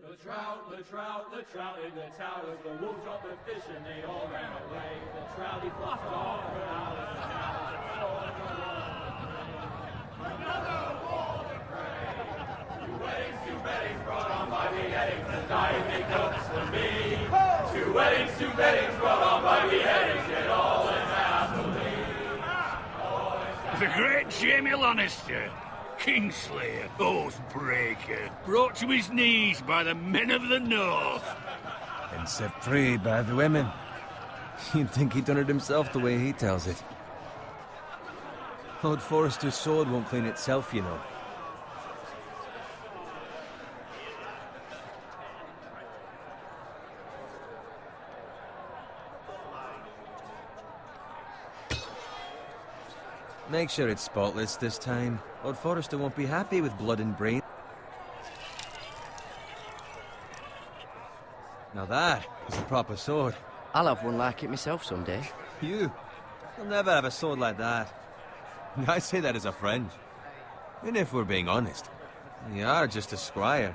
The trout in the towers, the wolves dropped the fish and they all ran away. The trout he flopped off for hours and hours. Another wall to pray. Two weddings brought on by beheadings, and dying make notes for me. Two weddings brought on by beheadings, yet all is happily. The great Jamie Lannister, Kingslayer, Oathbreaker, brought to his knees by the men of the North. And set free by the women. You'd think he'd done it himself the way he tells it. Lord Forrester's sword won't clean itself, you know. Make sure it's spotless this time. Lord Forrester won't be happy with blood and brain. Now that is a proper sword. I'll have one like it myself someday. You'll never have a sword like that. I say that as a friend. And if we're being honest, you are just a squire.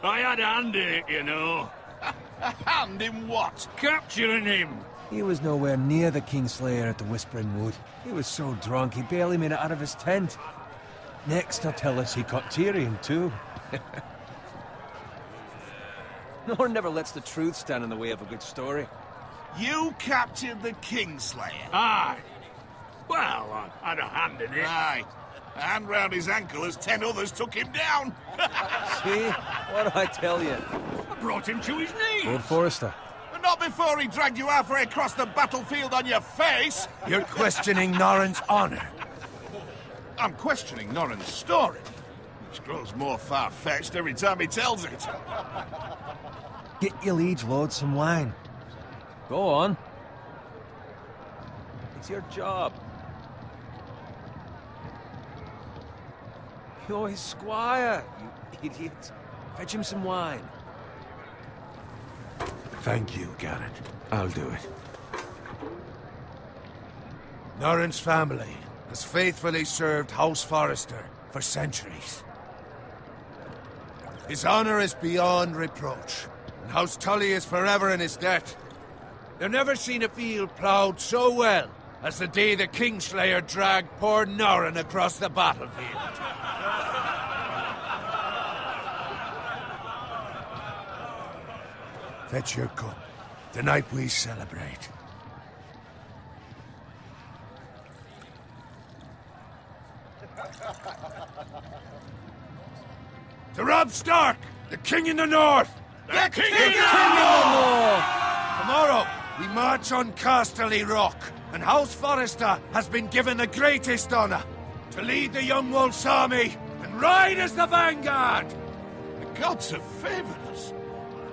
I had a hand in it, you know. A hand in what? Capturing him. He was nowhere near the Kingslayer at the Whispering Wood. He was so drunk he barely made it out of his tent. Next he'll tell us he caught Tyrion too. Nor never lets the truth stand in the way of a good story. You captured the Kingslayer? Aye. Well, I had a hand in it. Aye. A hand round his ankle as 10 others took him down. See? What do I tell you? I brought him to his knees. Lord Forrester. But not before he dragged you halfway across the battlefield on your face. You're questioning Norrin's honor. I'm questioning Norrin's story, which grows more far-fetched every time he tells it. Get your liege lord some wine. Go on. It's your job. You're his squire, you idiot. Fetch him some wine. Thank you, Garrett. I'll do it. Norrin's family has faithfully served House Forrester for centuries. His honor is beyond reproach, and House Tully is forever in his debt. They've never seen a field ploughed so well as the day the Kingslayer dragged poor Norrin across the battlefield. Fetch your cup. Tonight we celebrate. To Robb Stark, the King in the North! The King in the North! Tomorrow, we march on Casterly Rock, and House Forrester has been given the greatest honor to lead the Young Wolf's army and ride as the vanguard! The gods have favored us.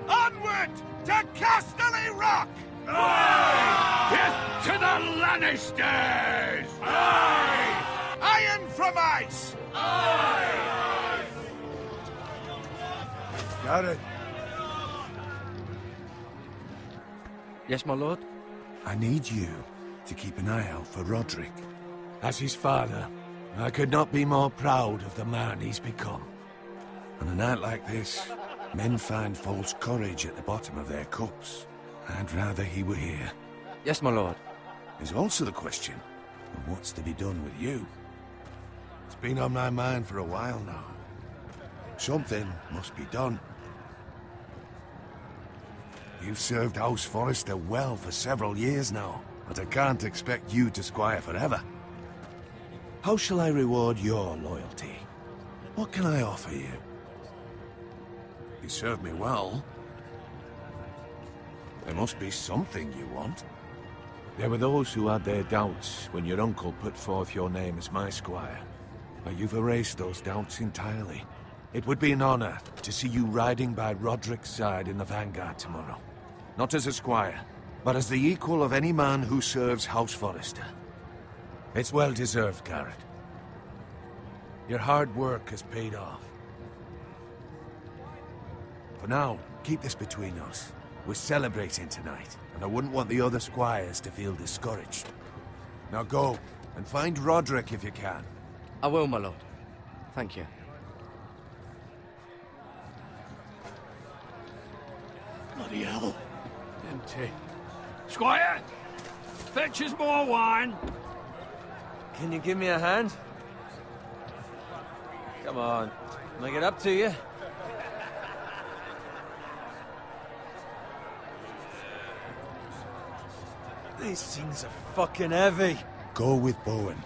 Onward to Casterly Rock! Aye! Death to the Lannisters! Aye! Iron from ice! Aye! Got it. Yes, my lord? I need you to keep an eye out for Roderick. As his father, I could not be more proud of the man he's become. On a night like this, men find false courage at the bottom of their cups. I'd rather he were here. Yes, my lord. There's also the question of what's to be done with you. It's been on my mind for a while now. Something must be done. You've served House Forrester well for several years now, but I can't expect you to squire forever. How shall I reward your loyalty? What can I offer you? You served me well. There must be something you want. There were those who had their doubts when your uncle put forth your name as my squire. But you've erased those doubts entirely. It would be an honor to see you riding by Roderick's side in the vanguard tomorrow. Not as a squire, but as the equal of any man who serves House Forrester. It's well deserved, Garrett. Your hard work has paid off. For now, keep this between us. We're celebrating tonight, and I wouldn't want the other squires to feel discouraged. Now go, and find Roderick if you can. I will, my lord. Thank you. Bloody hell. Empty. Squire! Fetch us more wine. Can you give me a hand? Come on. Make it up to you. These things are fucking heavy. Go with Bowen.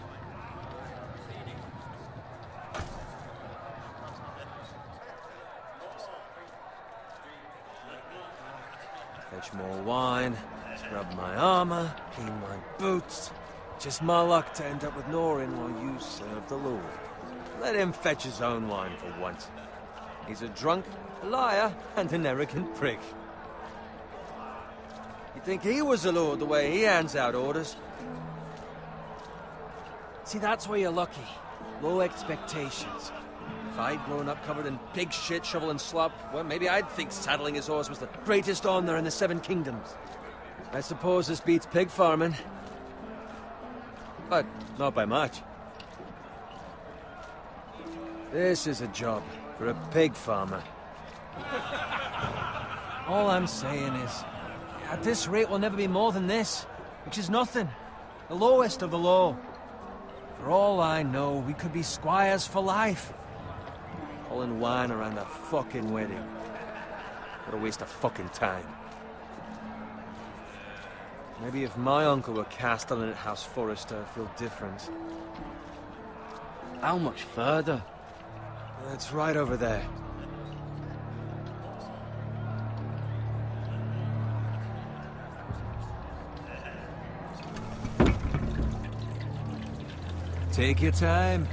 Fetch more wine, scrub my armor, clean my boots. Just my luck to end up with Norin while you serve the Lord. Let him fetch his own wine for once. He's a drunk, a liar, and an arrogant prick. You'd think he was the Lord the way he hands out orders. See, that's where you're lucky. Low expectations. If I'd grown up covered in pig shit, shovel and slop, well, maybe I'd think saddling his horse was the greatest honor in the Seven Kingdoms. I suppose this beats pig farming. But not by much. This is a job for a pig farmer. All I'm saying is, at this rate we'll never be more than this, which is nothing. The lowest of the low. For all I know, we could be squires for life. All in wine around a fucking wedding. What a waste of fucking time. Maybe if my uncle were Castellan at House Forrester, I'd feel different. How much further? It's right over there. Take your time.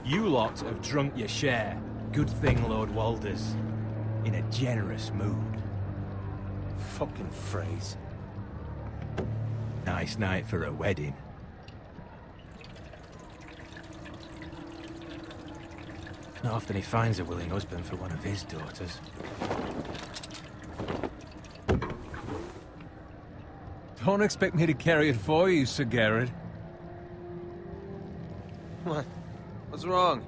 You lot have drunk your share. Good thing Lord Walder's in a generous mood. Fucking phrase. Nice night for a wedding. Not often he finds a willing husband for one of his daughters. Don't expect me to carry it for you, Sir Garrett. What? What's wrong?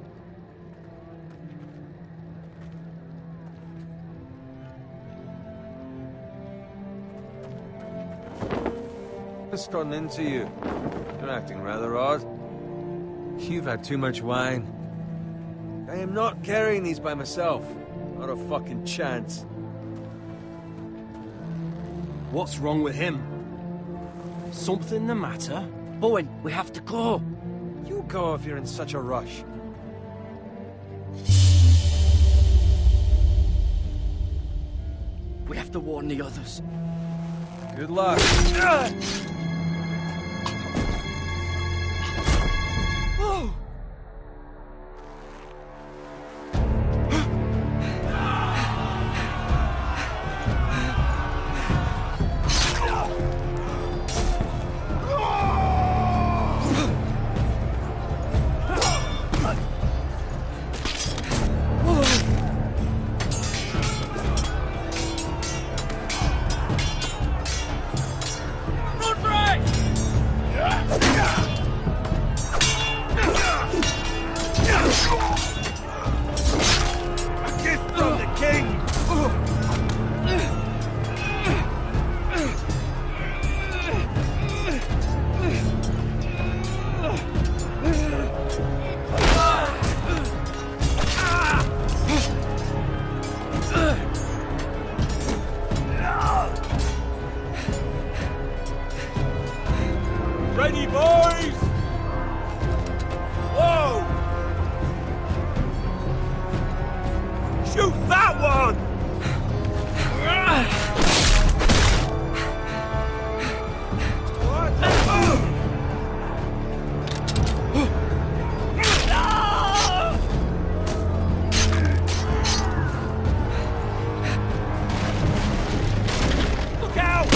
What's gotten into you? You're acting rather odd. You've had too much wine. I am not carrying these by myself. Not a fucking chance. What's wrong with him? Something the matter? Bowen, we have to go. You go if you're in such a rush. We have to warn the others. Good luck. Oh! Ready, boys! Whoa! Shoot that one! Look out!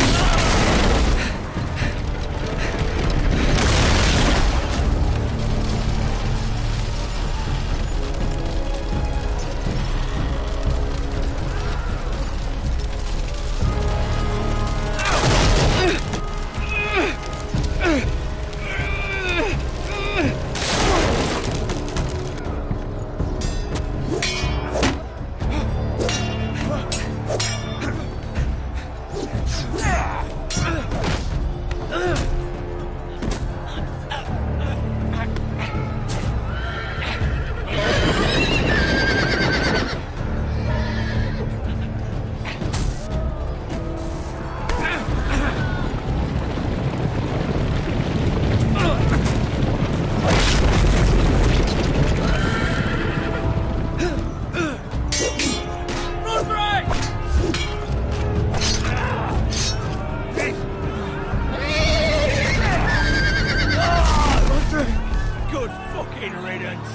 fucking riddance.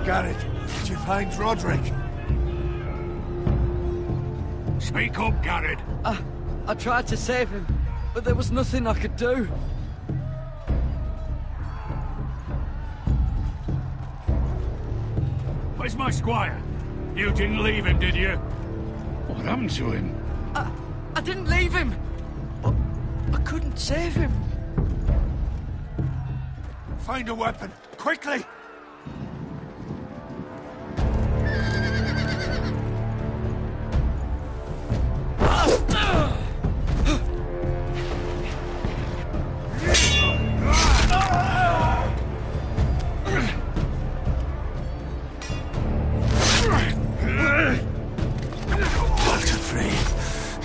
Garrett, did you find Roderick? Speak up, Garrett. I tried to save him, but there was nothing I could do. Where's my squire? You didn't leave him, did you? What happened to him? I didn't leave him, but I couldn't save him. Find a weapon, quickly!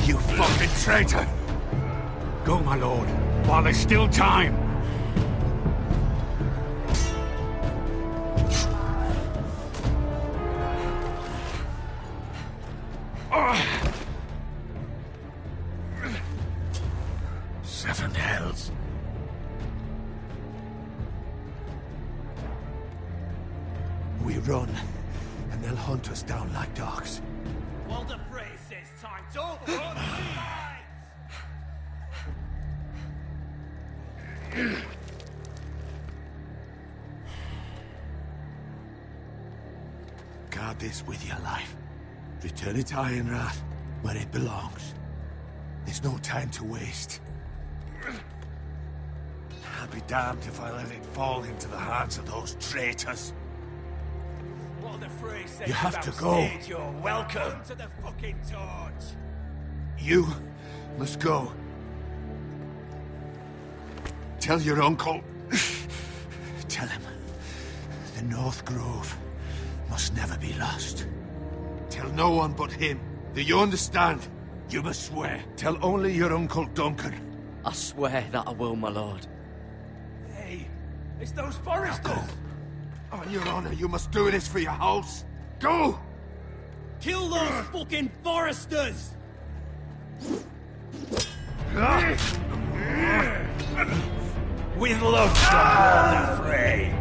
You fucking traitor! Go, my lord, while there's still time. Seven hells. We run, and they'll hunt us down like dogs. Walder Frey says time to run. Guard this with your life. Return it to Ironrath, where it belongs. There's no time to waste. I'll be damned if I let it fall into the hands of those traitors. Walder Frey says You have to go. You're welcome to the fucking torch. You must go. Tell your uncle. Tell him the North Grove must never be lost. Tell no one but him. Do you understand? You must swear. Tell only your Uncle Duncan. I swear that I will, my lord. Hey, it's those foresters. Go. On your honor, you must do this for your house. Go! Kill those fucking foresters! With love from Walder Frey.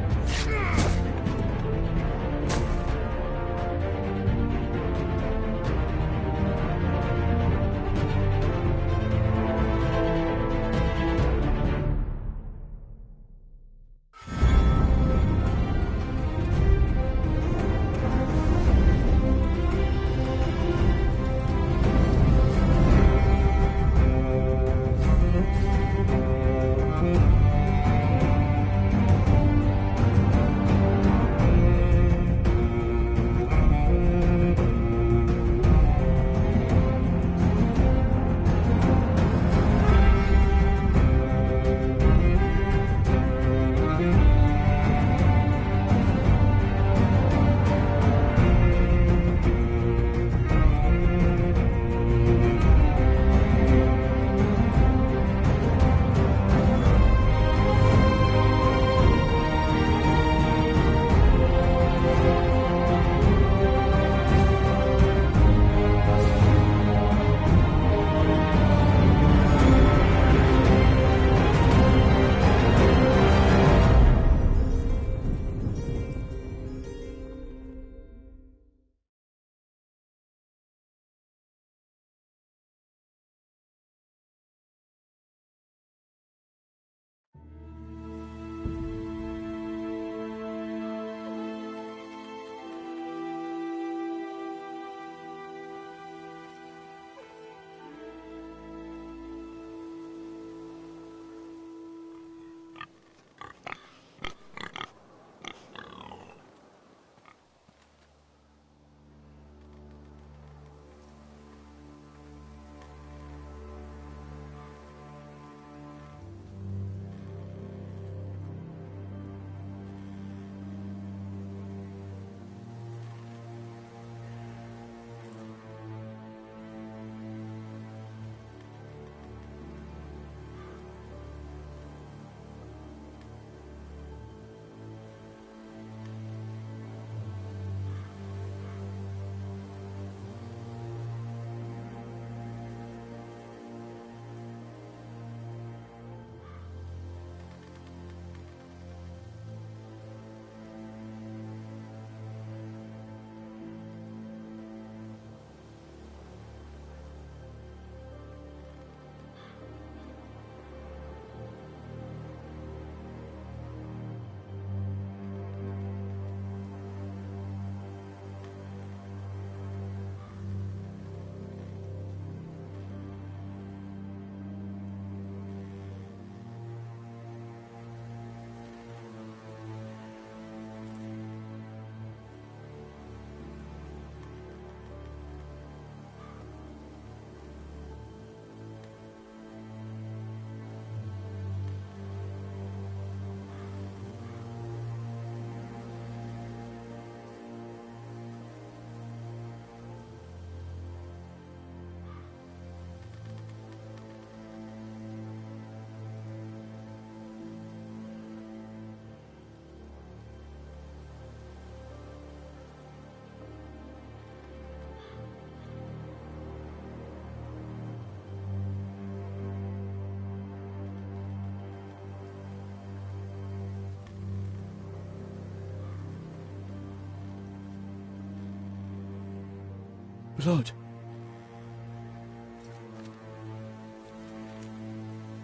Blood.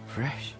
Fresh.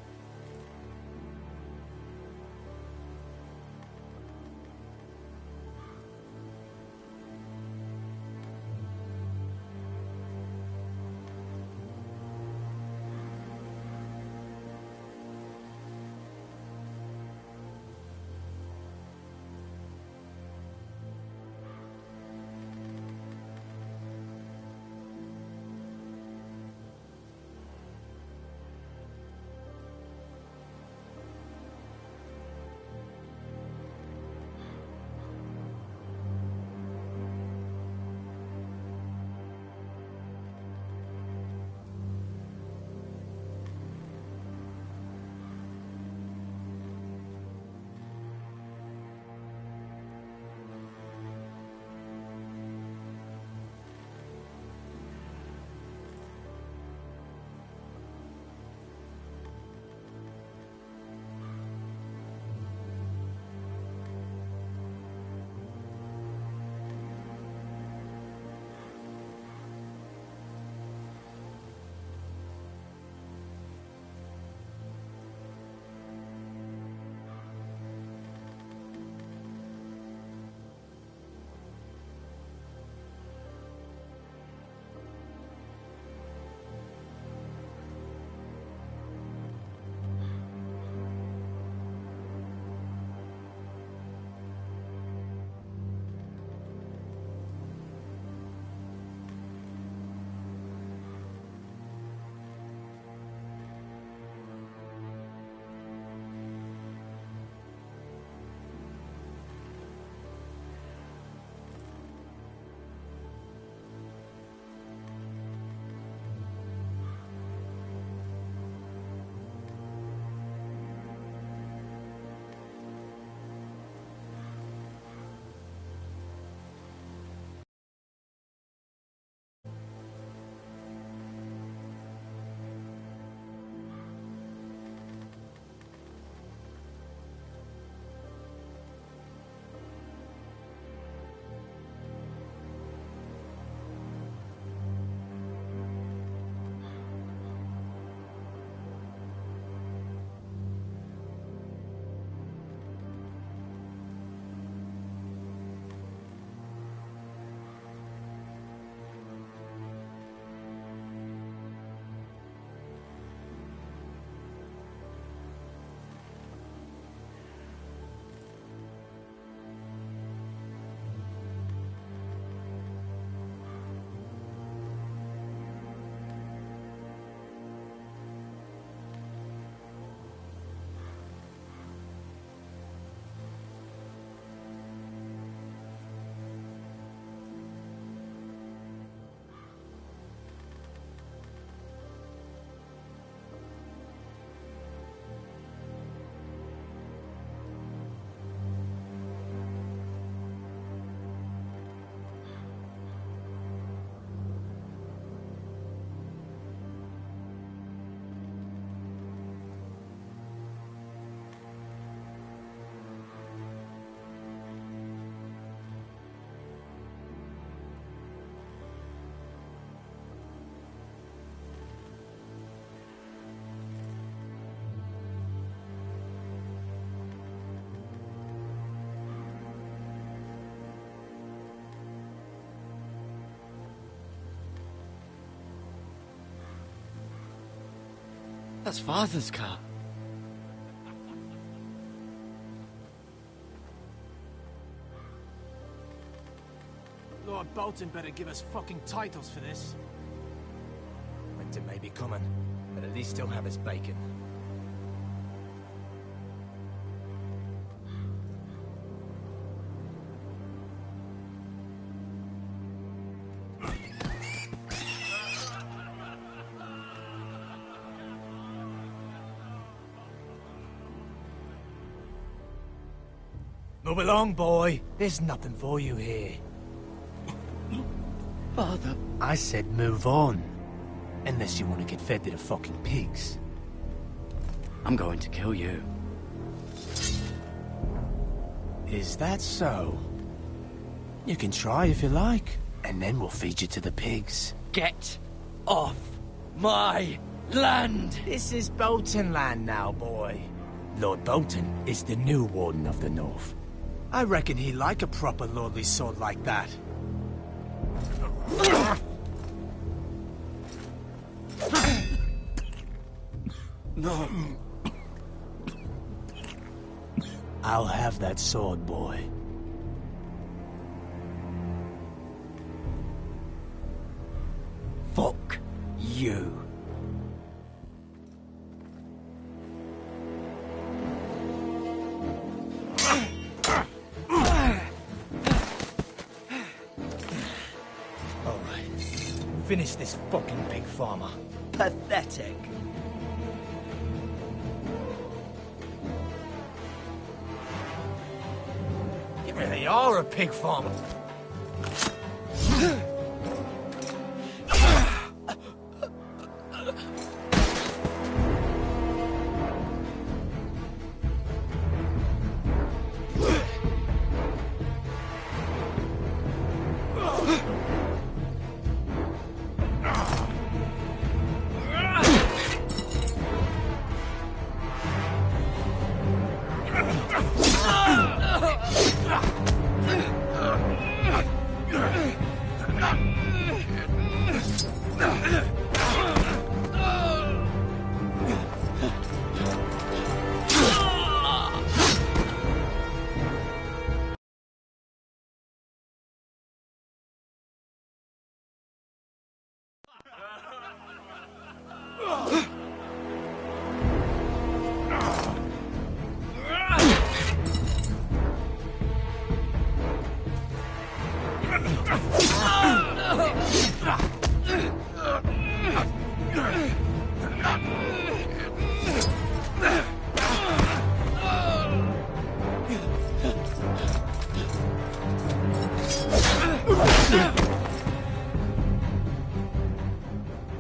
That's Father's car. Lord Bolton better give us fucking titles for this. Winter may be coming, but at least he'll have his bacon. Move along, boy. There's nothing for you here. Father. I said move on. Unless you want to get fed to the fucking pigs. I'm going to kill you. Is that so? You can try if you like. And then we'll feed you to the pigs. Get off my land! This is Bolton land now, boy. Lord Bolton is the new Warden of the North. I reckon he'd like a proper lordly sword like that. No. I'll have that sword, boy. Fuck you. Alright. Finish this fucking pig farmer. Pathetic. You really are a pig farmer.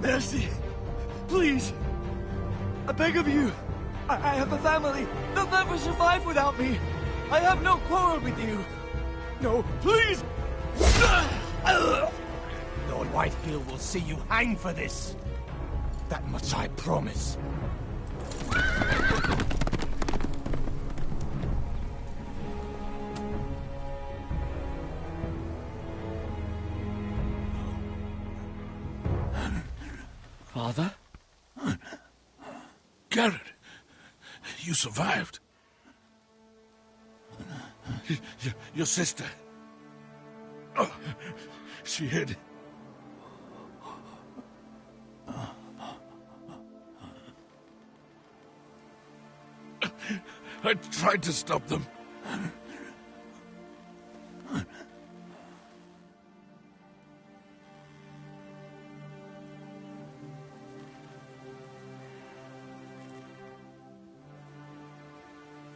Mercy. Please. I beg of you. I have a family. They'll never survive without me. I have no quarrel with you. No, please. Lord Whitehill will see you hang for this. That much I promise. Father? Garrett, you survived. Your sister. Oh, she hid. I tried to stop them.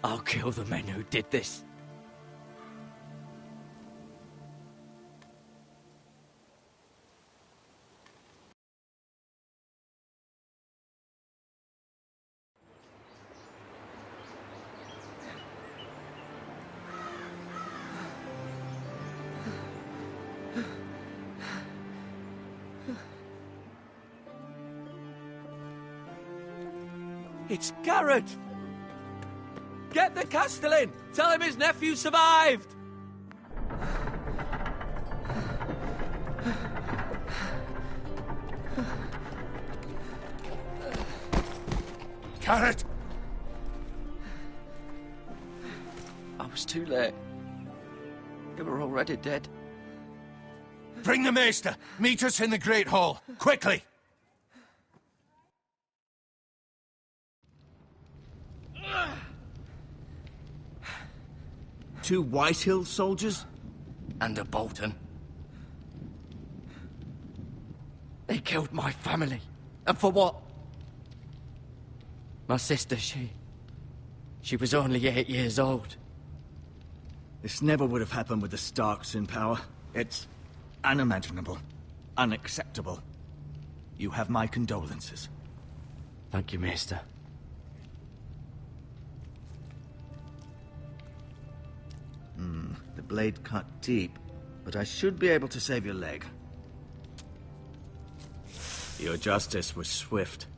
I'll kill the men who did this. It's Garrett! Get the Castellan! Tell him his nephew survived! Garrett! I was too late. They were already dead. Bring the Maester! Meet us in the Great Hall! Quickly! Two Whitehill soldiers? And a Bolton. They killed my family. And for what? My sister, she was only 8 years old. This never would have happened with the Starks in power. It's unimaginable. Unacceptable. You have my condolences. Thank you, Maester. The blade cut deep. but I should be able to save your leg. Your justice was swift.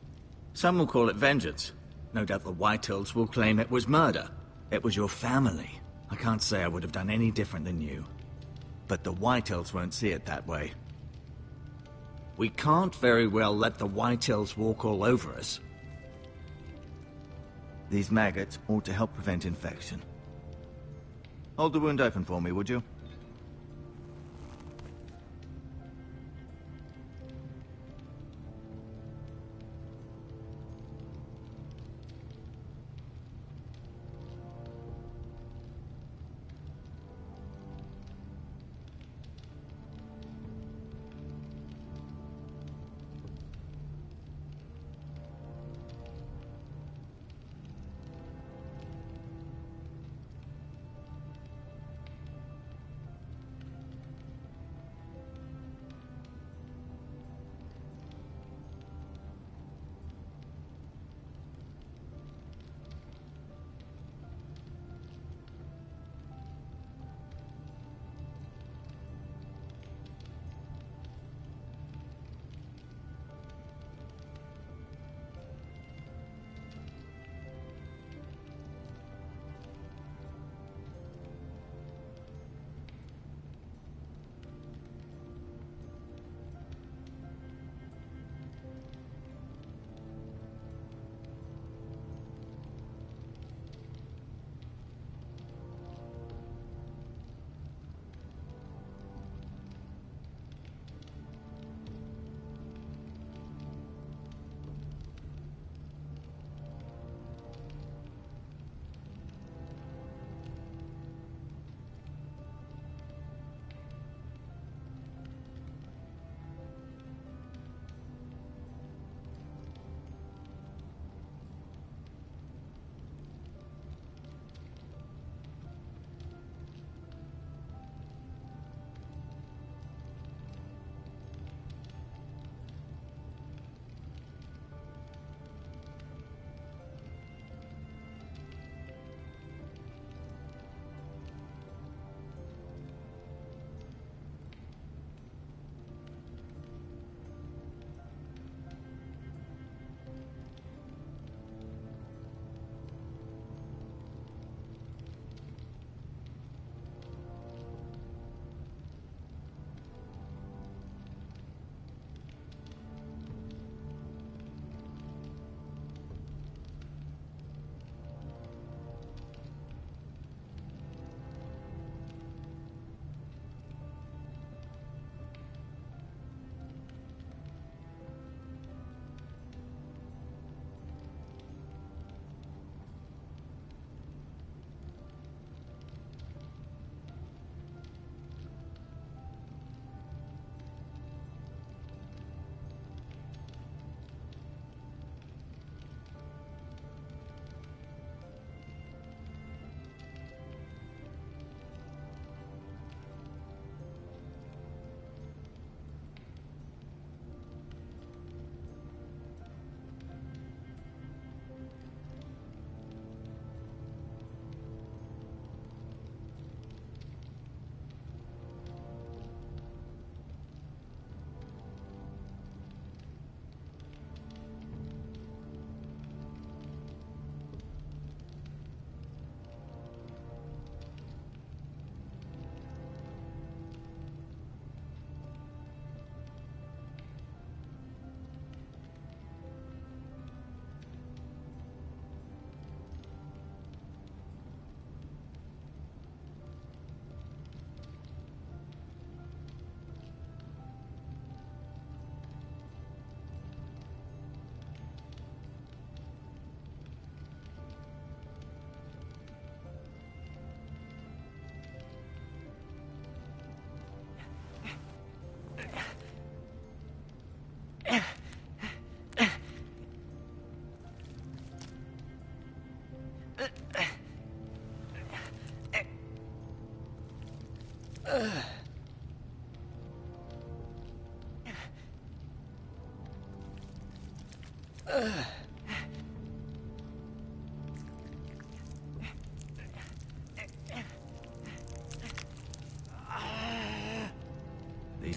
Some will call it vengeance. No doubt the Whitehills will claim it was murder. It was your family. I can't say I would have done any different than you. But the Whitehills won't see it that way. We can't very well let the Whitehills walk all over us. These maggots ought to help prevent infection. Hold the wound open for me, would you?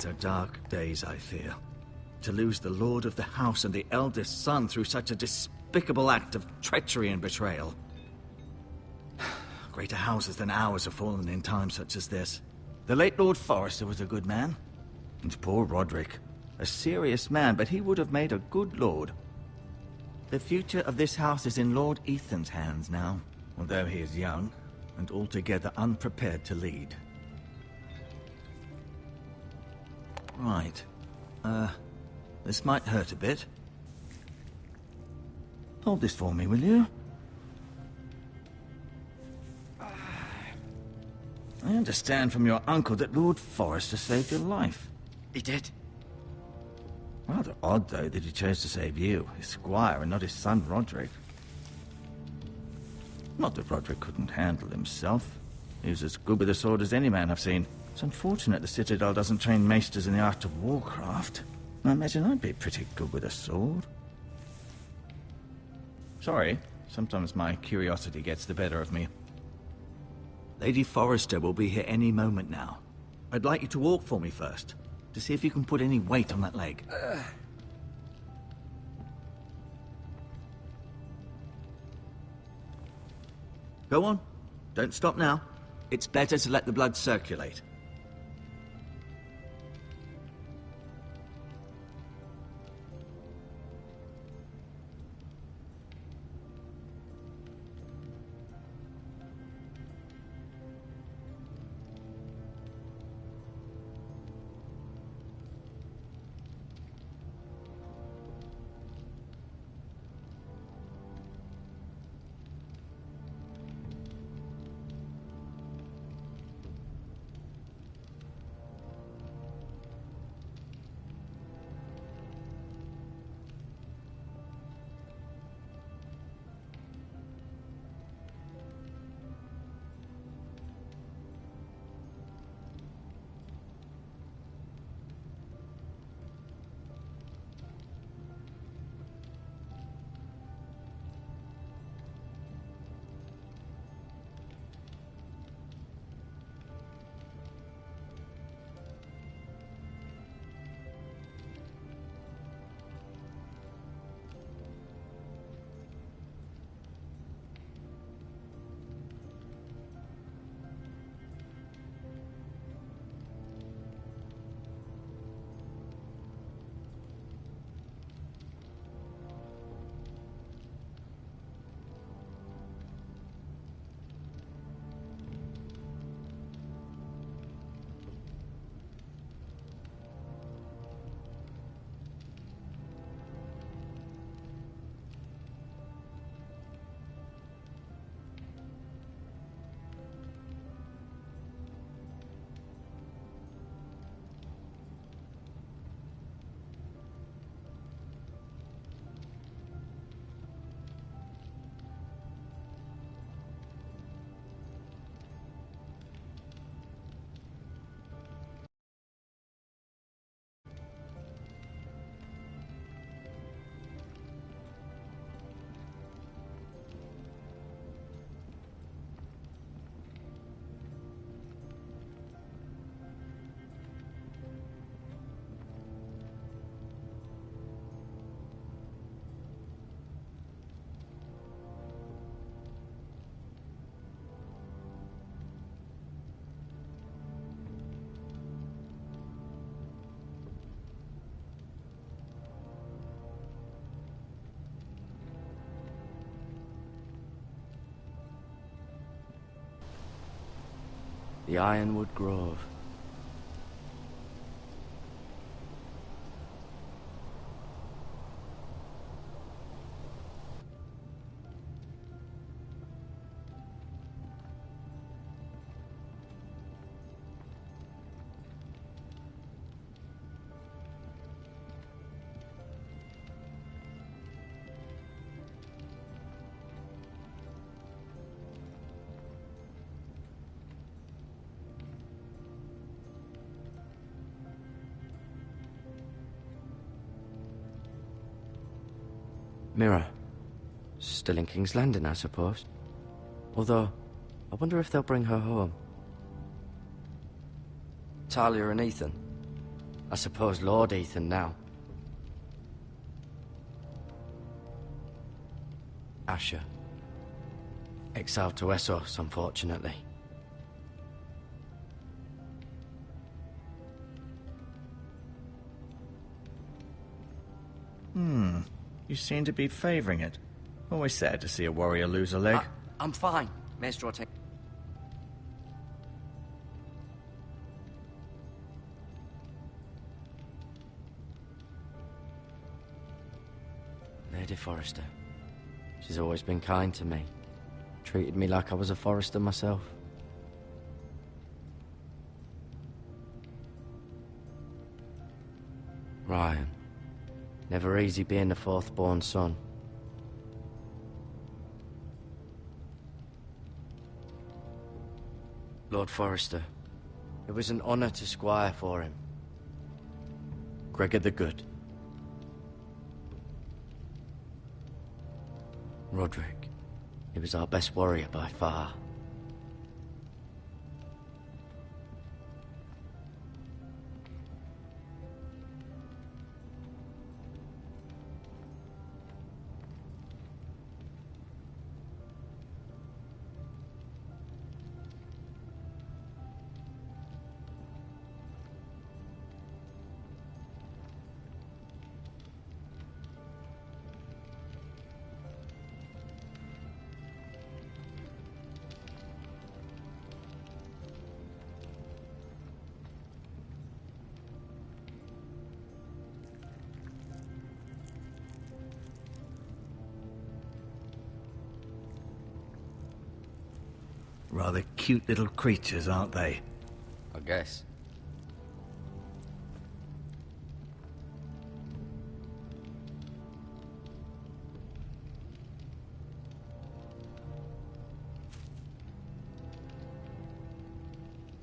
days are dark days, I fear. To lose the lord of the house and the eldest son through such a despicable act of treachery and betrayal. Greater houses than ours have fallen in times such as this. The late Lord Forrester was a good man. And poor Roderick, a serious man, but he would have made a good lord. The future of this house is in Lord Ethan's hands now, although he is young and altogether unprepared to lead. Right. This might hurt a bit. Hold this for me, will you? I understand from your uncle that Lord Forrester saved your life. He did. Rather odd, though, that he chose to save you, his squire, and not his son Roderick. Not that Roderick couldn't handle himself. He was as good with a sword as any man I've seen. It's unfortunate the Citadel doesn't train maesters in the art of warcraft. I imagine I'd be pretty good with a sword. Sorry, sometimes my curiosity gets the better of me. Lady Forrester will be here any moment now. I'd like you to walk for me first, to see if you can put any weight on that leg. Go on. Don't stop now. It's better to let the blood circulate. The Ironwood Grove. Mirror. Still in King's Landing, I suppose. Although, I wonder if they'll bring her home. Talia and Ethan. I suppose Lord Ethan now. Asher. Exiled to Essos, unfortunately. You seem to be favouring it. Always sad to see a warrior lose a leg. I'm fine, Maestro. Lady Forrester. She's always been kind to me. Treated me like I was a Forrester myself. Ryan. Never easy being the fourth-born son. Lord Forrester. It was an honour to squire for him. Gregor the Good. Roderick. He was our best warrior by far. Rather cute little creatures, aren't they? I guess.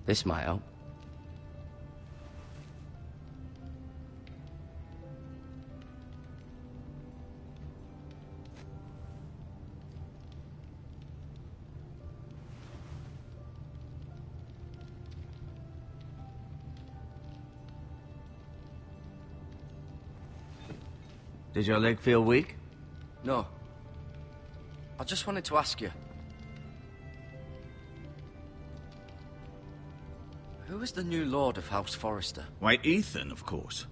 This might help. Did your leg feel weak? No. I just wanted to ask you. Who is the new Lord of House Forrester? Why, Ethan, of course.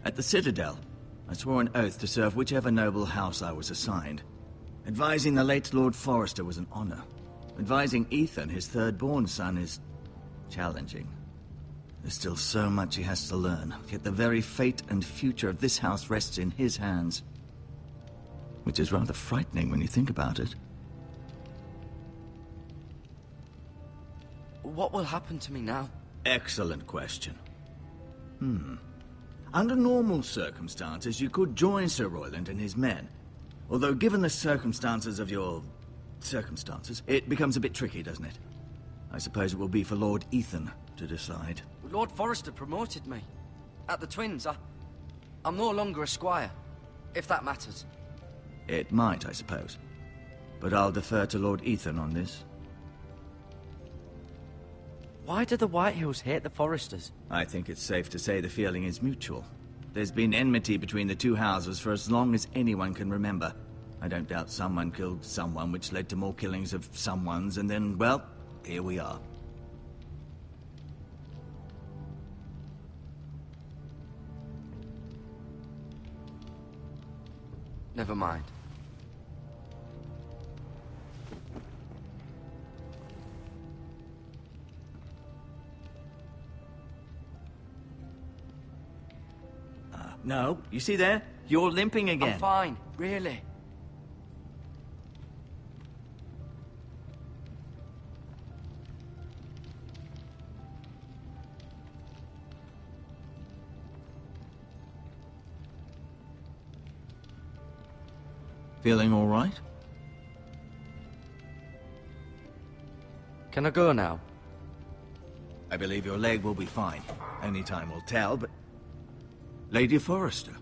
At the Citadel, I swore an oath to serve whichever noble house I was assigned. Advising the late Lord Forrester was an honor. Advising Ethan, his third-born son, is challenging. There's still so much he has to learn, yet the very fate and future of this house rests in his hands. Which is rather frightening when you think about it. What will happen to me now? Excellent question. Under normal circumstances, you could join Sir Royland and his men. Although given the circumstances of your... circumstances, it becomes a bit tricky, doesn't it? I suppose it will be for Lord Ethan to decide. Lord Forrester promoted me. At the Twins, I'm no longer a squire, if that matters. It might, I suppose. But I'll defer to Lord Ethan on this. Why do the Whitehills hate the Forresters? I think it's safe to say the feeling is mutual. There's been enmity between the two houses for as long as anyone can remember. I don't doubt someone killed someone, which led to more killings of someones, and then, well, here we are. Never mind. No, you see there? You're limping again. I'm fine, really. Feeling all right? Can I go now? I believe your leg will be fine. Only time will tell, but... Lady Forrester.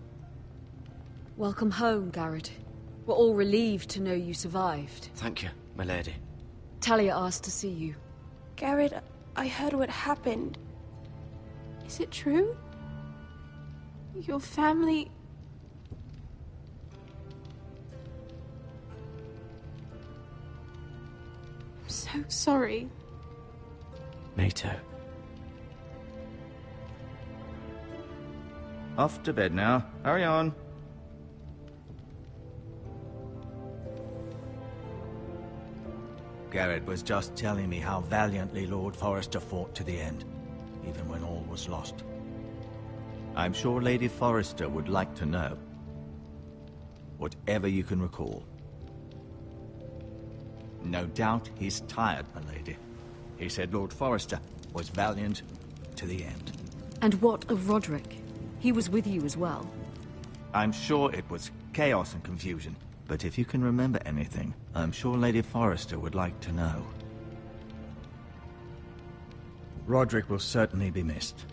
Welcome home, Garrett. We're all relieved to know you survived. Thank you, my lady. Talia asked to see you. Garrett, I heard what happened. Is it true? Your family... I'm so sorry. Me too. Off to bed now. Hurry on. Garrett was just telling me how valiantly Lord Forrester fought to the end, even when all was lost. I'm sure Lady Forrester would like to know. Whatever you can recall. No doubt he's tired, my lady. He said Lord Forrester was valiant to the end. And what of Roderick? He was with you as well. I'm sure it was chaos and confusion, but if you can remember anything, I'm sure Lady Forrester would like to know. Roderick will certainly be missed.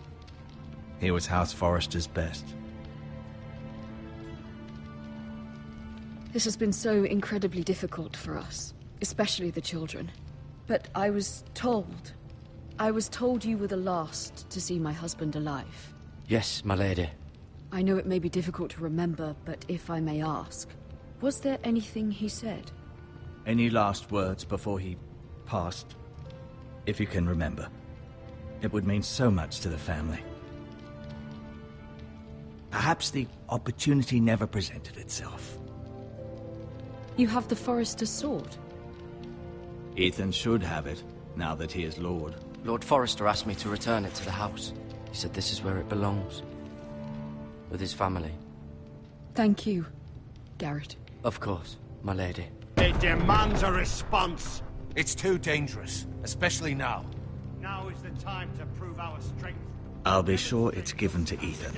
He was House Forrester's best. This has been so incredibly difficult for us, especially the children. But I was told you were the last to see my husband alive. Yes, my lady. I know it may be difficult to remember, but if I may ask, was there anything he said? Any last words before he passed? If you can remember. It would mean so much to the family. Perhaps the opportunity never presented itself. You have the Forrester's sword? Ethan should have it, now that he is Lord. Lord Forrester asked me to return it to the house. He said this is where it belongs. With his family. Thank you, Garrett. Of course, my lady. It demands a response. It's too dangerous, especially now. Now is the time to prove our strength. I'll be sure it's given to Ethan.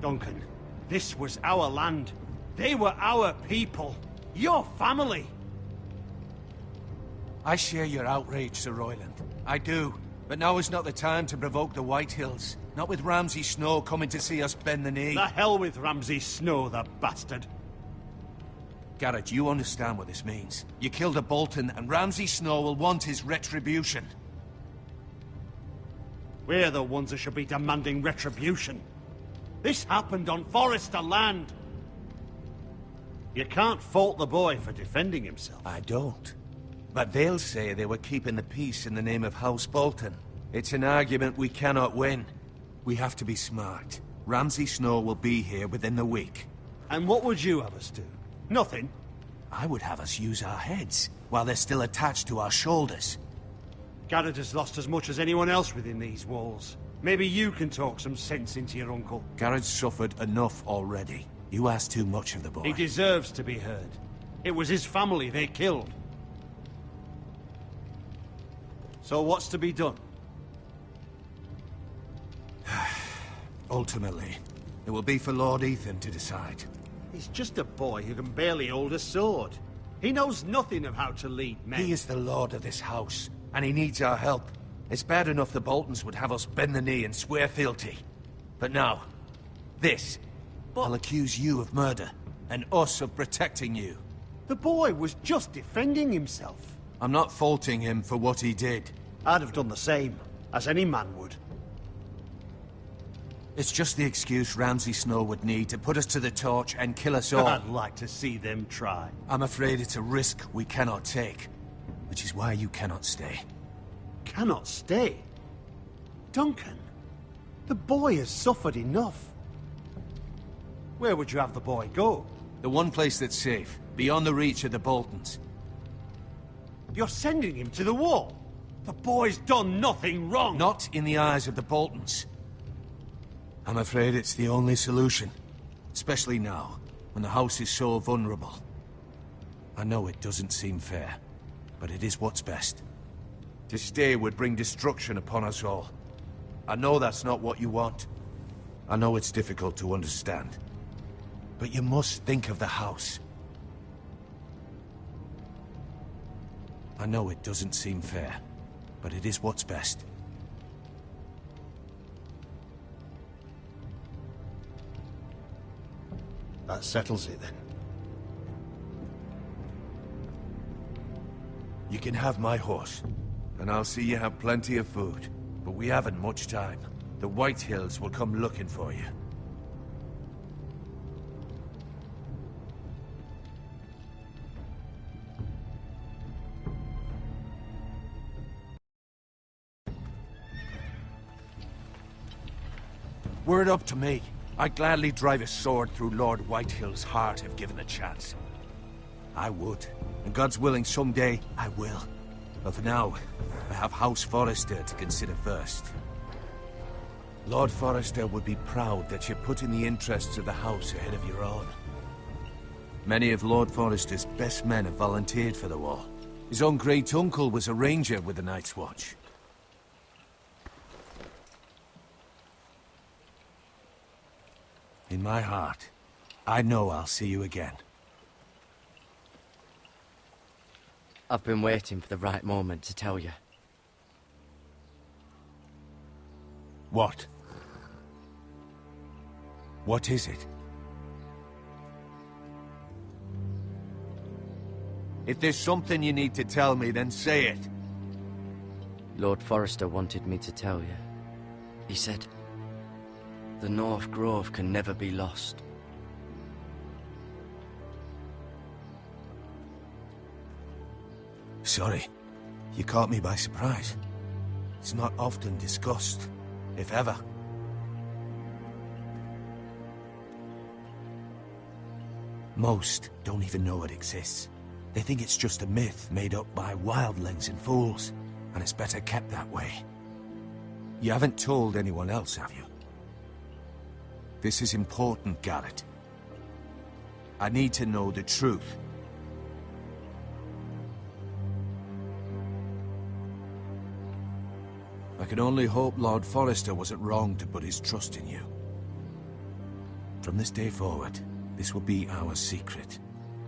Duncan, this was our land. They were our people. Your family. I share your outrage, Sir Royland. I do. But now is not the time to provoke the White Hills. Not with Ramsay Snow coming to see us bend the knee. The hell with Ramsay Snow, the bastard. Garrett, you understand what this means. You killed a Bolton, and Ramsay Snow will want his retribution. We're the ones that should be demanding retribution. This happened on Forrester land. You can't fault the boy for defending himself. I don't. But they'll say they were keeping the peace in the name of House Bolton. It's an argument we cannot win. We have to be smart. Ramsay Snow will be here within the week. And what would you have us do? Nothing. I would have us use our heads, while they're still attached to our shoulders. Garrett has lost as much as anyone else within these walls. Maybe you can talk some sense into your uncle. Garrett's suffered enough already. You ask too much of the boy. He deserves to be heard. It was his family they killed. So what's to be done? Ultimately, it will be for Lord Ethan to decide. He's just a boy who can barely hold a sword. He knows nothing of how to lead men. He is the lord of this house, and he needs our help. It's bad enough the Boltons would have us bend the knee and swear fealty. But now, this. I'll accuse you of murder, and us of protecting you. The boy was just defending himself. I'm not faulting him for what he did. I'd have done the same, as any man would. It's just the excuse Ramsay Snow would need to put us to the torch and kill us all. I'd like to see them try. I'm afraid it's a risk we cannot take, which is why you cannot stay. Cannot stay? Duncan, the boy has suffered enough. Where would you have the boy go? The one place that's safe, beyond the reach of the Boltons. You're sending him to the wall? The boy's done nothing wrong! Not in the eyes of the Boltons. I'm afraid it's the only solution. Especially now, when the house is so vulnerable. I know it doesn't seem fair, but it is what's best. To stay would bring destruction upon us all. I know that's not what you want. I know it's difficult to understand. But you must think of the house. I know it doesn't seem fair, but it is what's best. That settles it, then. You can have my horse, and I'll see you have plenty of food. But we haven't much time. The White Hills will come looking for you. Were it up to me, I'd gladly drive a sword through Lord Whitehill's heart if given a chance. I would, and God's willing someday I will. But for now, I have House Forrester to consider first. Lord Forrester would be proud that you're putting the interests of the house ahead of your own. Many of Lord Forrester's best men have volunteered for the war. His own great-uncle was a ranger with the Night's Watch. In my heart, I know I'll see you again. I've been waiting for the right moment to tell you. What? What is it? If there's something you need to tell me, then say it. Lord Forrester wanted me to tell you. He said, the North Grove can never be lost. Sorry, you caught me by surprise. It's not often discussed, if ever. Most don't even know it exists. They think it's just a myth made up by wildlings and fools, and it's better kept that way. You haven't told anyone else, have you? This is important, Garrett. I need to know the truth. I can only hope Lord Forrester wasn't wrong to put his trust in you. From this day forward, this will be our secret.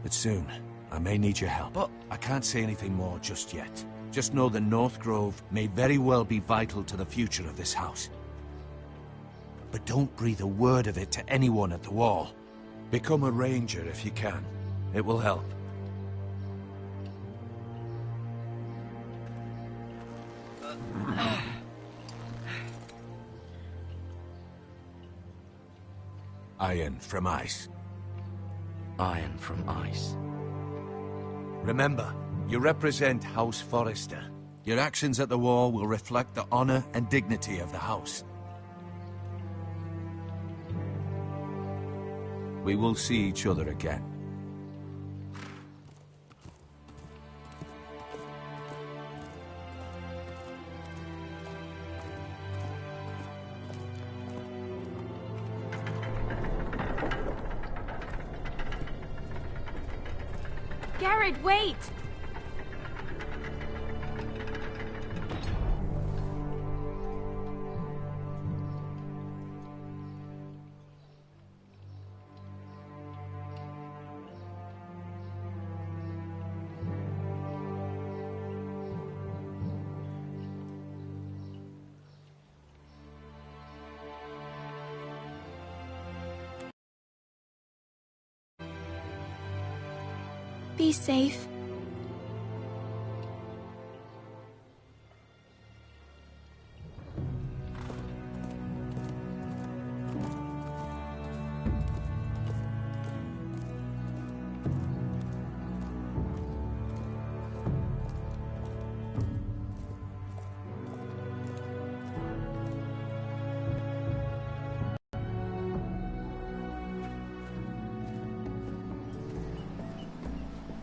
But soon, I may need your help. But I can't say anything more just yet. Just know the North Grove may very well be vital to the future of this house. But don't breathe a word of it to anyone at the wall. Become a ranger if you can. It will help. Iron from ice. Iron from ice. Remember, you represent House Forrester. Your actions at the war will reflect the honor and dignity of the house. We will see each other again. Garrett, wait! Be safe.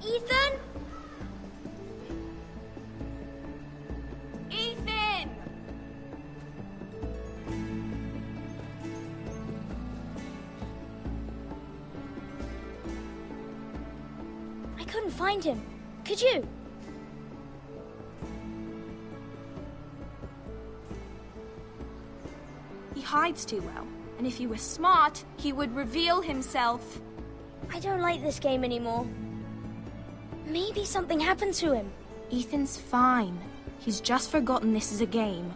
Ethan? Ethan! I couldn't find him. Could you? He hides too well, and if he were smart, he would reveal himself. I don't like this game anymore. Maybe something happened to him. Ethan's fine. He's just forgotten this is a game.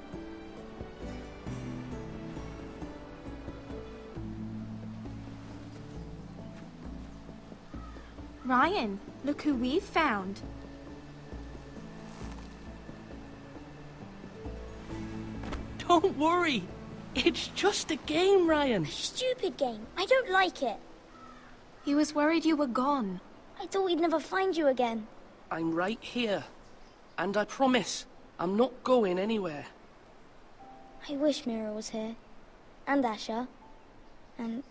Ryan, look who we've found. Don't worry. It's just a game, Ryan. A stupid game. I don't like it. He was worried you were gone. I thought we'd never find you again. I'm right here. And I promise, I'm not going anywhere. I wish Mira was here. And Asher. And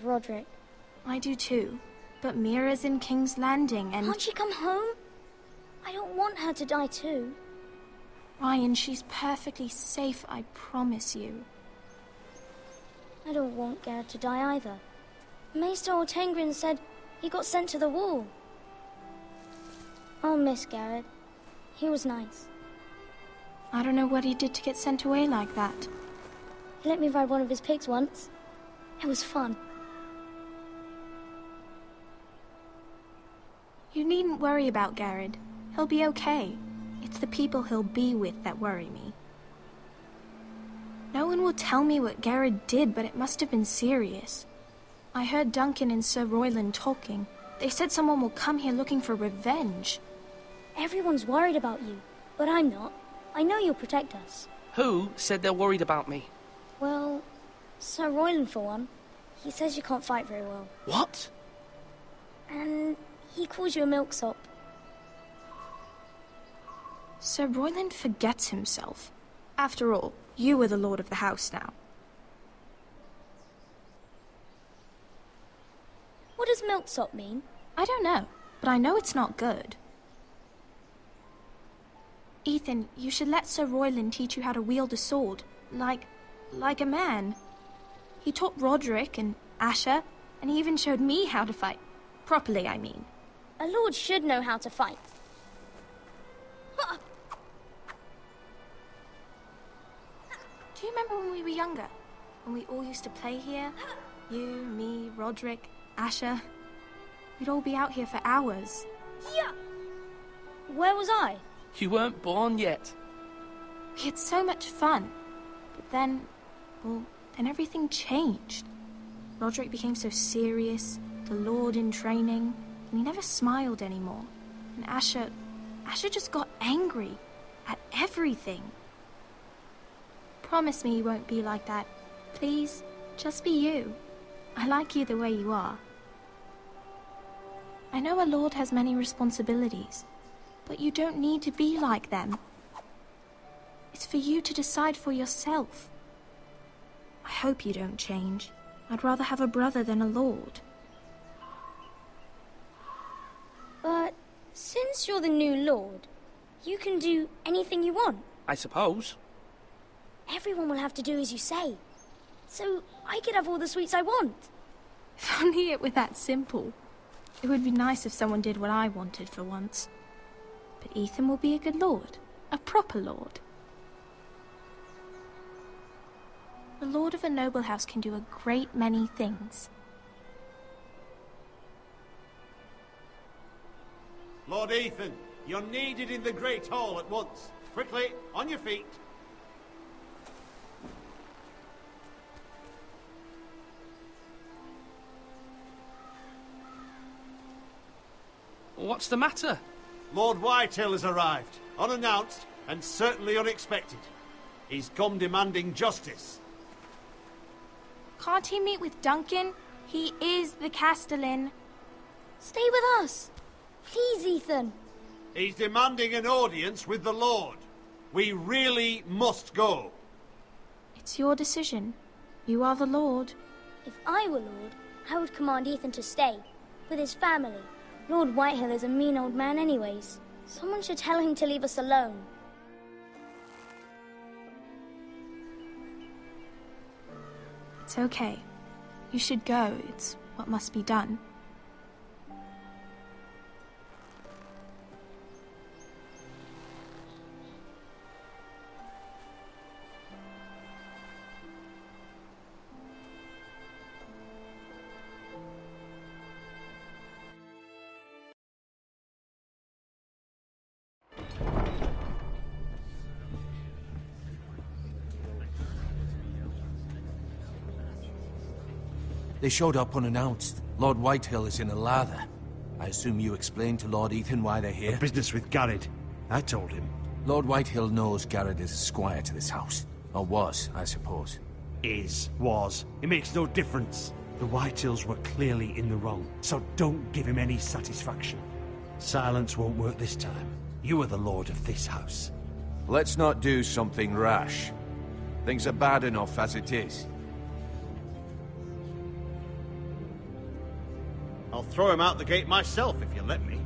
Roderick. I do too. But Mira's in King's Landing and... Can't she come home? I don't want her to die too. Ryan, she's perfectly safe, I promise you. I don't want Garrett to die either. Maester Ortengrin said he got sent to the wall. I'll miss Garrett. He was nice. I don't know what he did to get sent away like that. He let me ride one of his pigs once. It was fun. You needn't worry about Garrett. He'll be okay. It's the people he'll be with that worry me. No one will tell me what Garrett did, but it must have been serious. I heard Duncan and Sir Royland talking. They said someone will come here looking for revenge. Everyone's worried about you, but I'm not. I know you'll protect us. Who said they're worried about me? Well, Sir Royland for one. He says you can't fight very well. What? And he calls you a milksop. Sir Royland forgets himself. After all, you are the lord of the house now. What does milksop mean? I don't know, but I know it's not good. Ethan, you should let Sir Royland teach you how to wield a sword, like a man. He taught Roderick and Asher, and he even showed me how to fight. Properly, I mean. A lord should know how to fight. Do you remember when we were younger? When we all used to play here? You, me, Roderick, Asher. We'd all be out here for hours. Yeah. Where was I? You weren't born yet. We had so much fun. But then, well, then everything changed. Roderick became so serious, the Lord in training, and he never smiled anymore. And Asher just got angry at everything. Promise me you won't be like that. Please, just be you. I like you the way you are. I know a lord has many responsibilities, but you don't need to be like them. It's for you to decide for yourself. I hope you don't change. I'd rather have a brother than a lord. But since you're the new lord, you can do anything you want. I suppose. Everyone will have to do as you say. So I could have all the sweets I want. If only it were that simple. It would be nice if someone did what I wanted for once. But Ethan will be a good lord. A proper lord. The lord of a noble house can do a great many things. Lord Ethan, you're needed in the Great Hall at once. Quickly, on your feet. What's the matter? Lord Whitehill has arrived, unannounced and certainly unexpected. He's come demanding justice. Can't he meet with Duncan? He is the Castellan. Stay with us. Please, Ethan. He's demanding an audience with the Lord. We really must go. It's your decision. You are the Lord. If I were Lord, I would command Ethan to stay, with his family. Lord Whitehill is a mean old man anyways. Someone should tell him to leave us alone. It's okay. You should go. It's what must be done. They showed up unannounced. Lord Whitehill is in a lather. I assume you explained to Lord Ethan why they're here? The business with Garrett. I told him. Lord Whitehill knows Garrett is a squire to this house. Or was, I suppose. Was. It makes no difference. The Whitehills were clearly in the wrong, so don't give him any satisfaction. Silence won't work this time. You are the lord of this house. Let's not do something rash. Things are bad enough as it is. I'll throw him out the gate myself if you let me.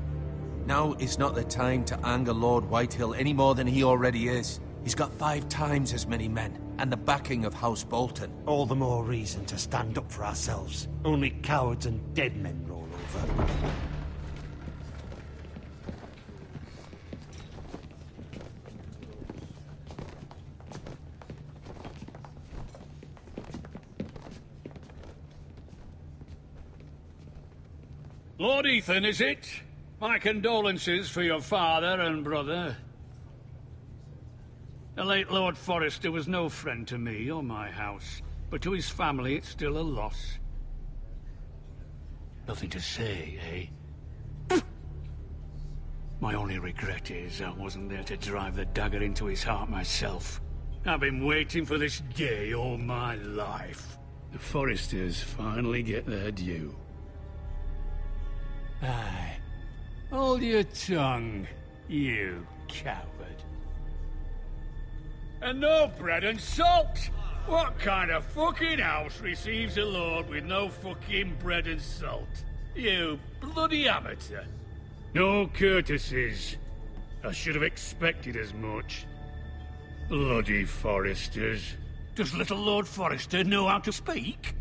Now is not the time to anger Lord Whitehill any more than he already is. He's got 5 times as many men, and the backing of House Bolton. All the more reason to stand up for ourselves. Only cowards and dead men roll over. Lord Ethan, is it? My condolences for your father and brother. The late Lord Forrester was no friend to me or my house, but to his family it's still a loss. Nothing to say, eh? My only regret is I wasn't there to drive the dagger into his heart myself. I've been waiting for this day all my life. The Forresters finally get their due. Aye. Hold your tongue, you coward. And no bread and salt! What kind of fucking house receives a lord with no fucking bread and salt? You bloody amateur. No courtesies. I should have expected as much. Bloody Forresters. Does little Lord Forrester know how to speak?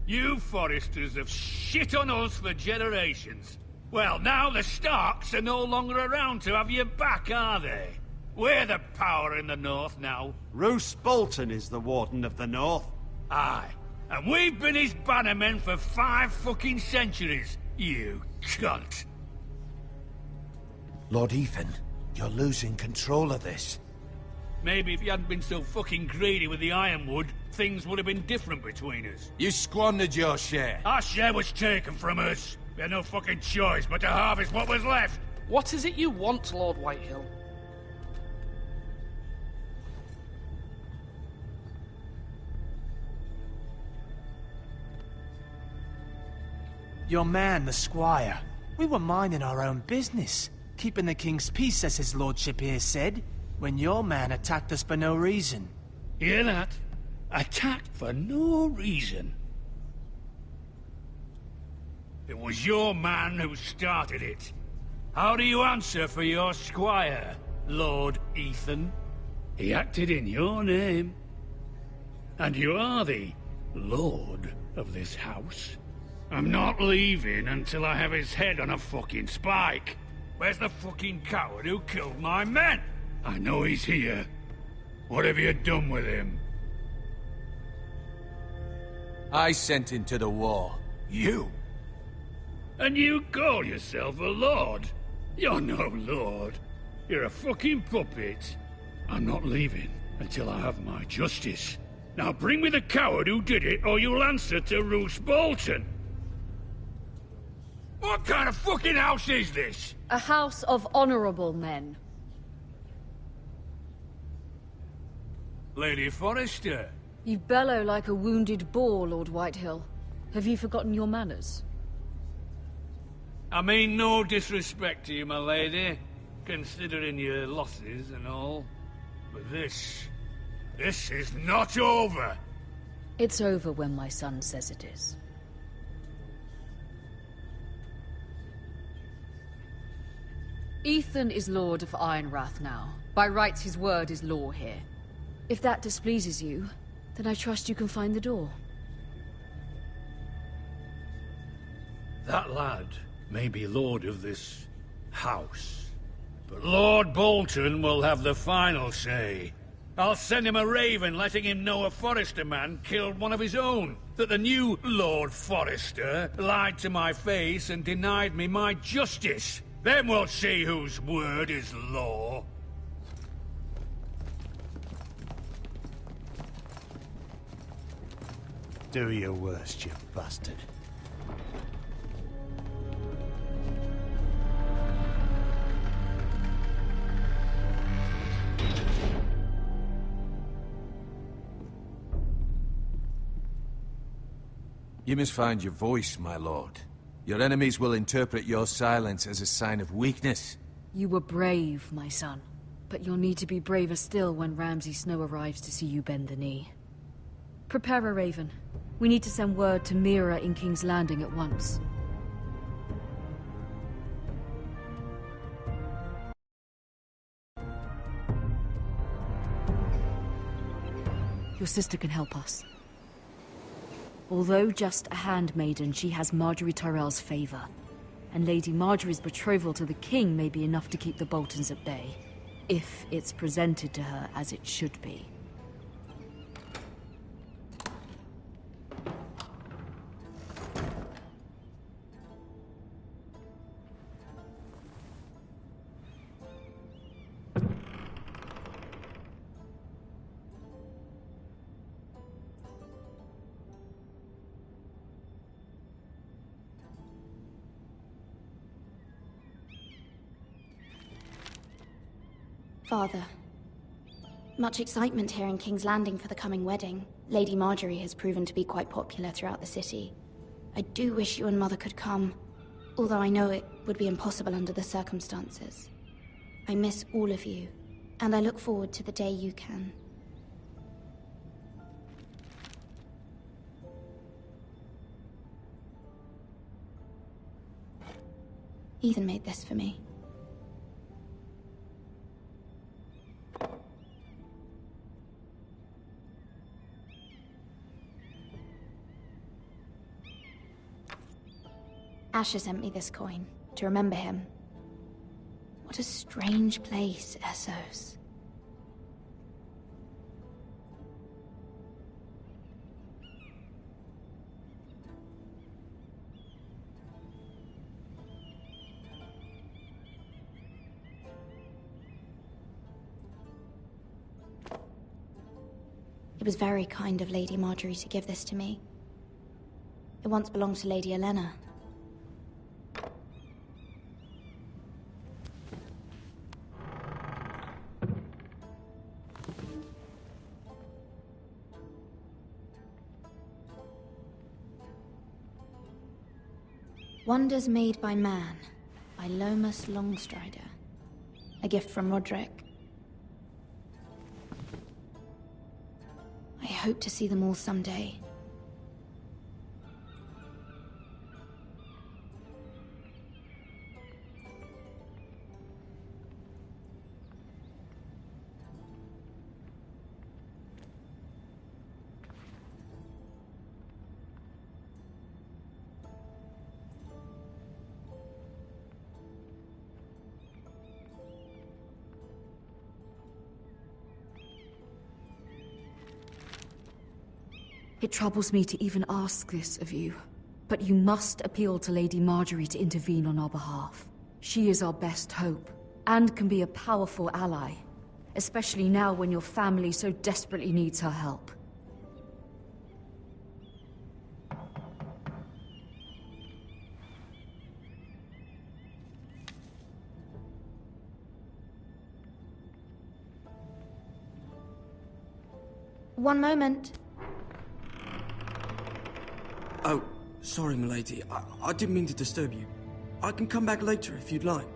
You Forresters have shit on us for generations. Well, now the Starks are no longer around to have your back, are they? We're the power in the north now. Roose Bolton is the Warden of the North. Aye. And we've been his bannermen for 5 fucking centuries, you cunt. Lord Ethan, you're losing control of this. Maybe if you hadn't been so fucking greedy with the ironwood, things would have been different between us. You squandered your share. Our share was taken from us. We had no fucking choice but to harvest what was left. What is it you want, Lord Whitehill? Your man, the squire. We were minding our own business, keeping the king's peace, as his lordship here said, when your man attacked us for no reason. Hear that? Attacked for no reason. It was your man who started it. How do you answer for your squire, Lord Ethan? He acted in your name. And you are the lord of this house. I'm not leaving until I have his head on a fucking spike. Where's the fucking coward who killed my men? I know he's here. What have you done with him? I sent him to the war. You? And you call yourself a lord? You're no lord. You're a fucking puppet. I'm not leaving until I have my justice. Now bring me the coward who did it, or you'll answer to Roose Bolton. What kind of fucking house is this? A house of honorable men. Lady Forrester. You bellow like a wounded boar, Lord Whitehill. Have you forgotten your manners? I mean no disrespect to you, my lady, considering your losses and all. But this is not over. It's over when my son says it is. Ethan is Lord of Ironrath now. By rights, his word is law here. If that displeases you, then I trust you can find the door. That lad may be lord of this house, but Lord Bolton will have the final say. I'll send him a raven letting him know a Forrester man killed one of his own, that the new Lord Forrester lied to my face and denied me my justice. Then we'll see whose word is law. Do your worst, you bastard. You must find your voice, my lord. Your enemies will interpret your silence as a sign of weakness. You were brave, my son. But you'll need to be braver still when Ramsay Snow arrives to see you bend the knee. Prepare a raven. We need to send word to Mira in King's Landing at once. Your sister can help us. Although just a handmaiden, she has Marjorie Tyrell's favor. And Lady Marjorie's betrothal to the king may be enough to keep the Boltons at bay. If it's presented to her as it should be. Father, much excitement here in King's Landing for the coming wedding. Lady Marjorie has proven to be quite popular throughout the city. I do wish you and Mother could come, although I know it would be impossible under the circumstances. I miss all of you, and I look forward to the day you can. Ethan made this for me. Asher sent me this coin, to remember him. What a strange place, Essos. It was very kind of Lady Marjorie to give this to me. It once belonged to Lady Elena. Wonders Made by Man, by Lomas Longstrider. A gift from Roderick. I hope to see them all someday. It troubles me to even ask this of you, but you must appeal to Lady Marjorie to intervene on our behalf. She is our best hope, and can be a powerful ally, especially now when your family so desperately needs her help. One moment. Oh, sorry, milady. I didn't mean to disturb you. I can come back later if you'd like.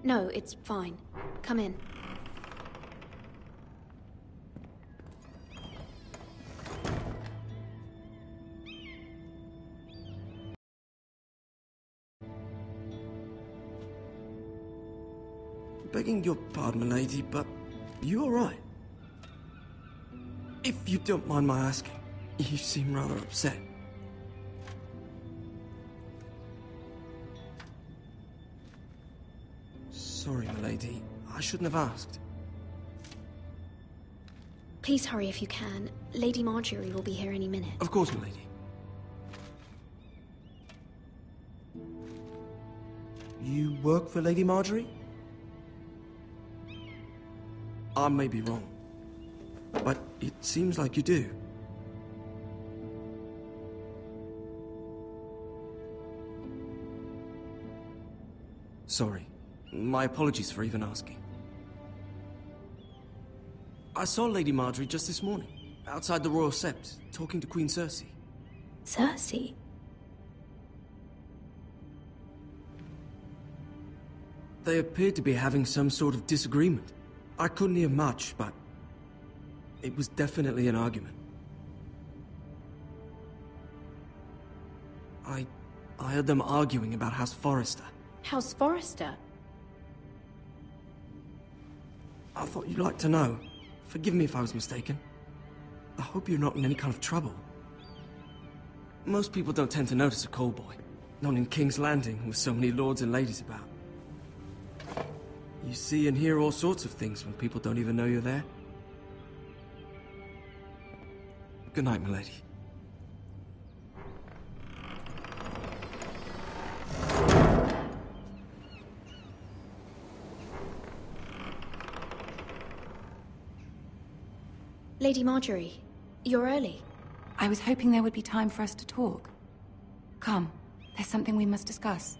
No, it's fine. Come in. Begging your pardon, milady, but you all right? If you don't mind my asking, you seem rather upset. Sorry, milady. I shouldn't have asked. Please hurry if you can. Lady Marjorie will be here any minute. Of course, milady. You work for Lady Marjorie? I may be wrong, but it seems like you do. Sorry. My apologies for even asking. I saw Lady Marjorie just this morning. outside the Royal Sept, talking to Queen Cersei. Cersei? They appeared to be having some sort of disagreement. I couldn't hear much, but it was definitely an argument. I heard them arguing about House Forrester. House Forrester? I thought you'd like to know. Forgive me if I was mistaken. I hope you're not in any kind of trouble. Most people don't tend to notice a callboy. Not in King's Landing, with so many lords and ladies about. You see and hear all sorts of things when people don't even know you're there. Good night, milady. Lady Marjorie, you're early. I was hoping there would be time for us to talk. Come, there's something we must discuss.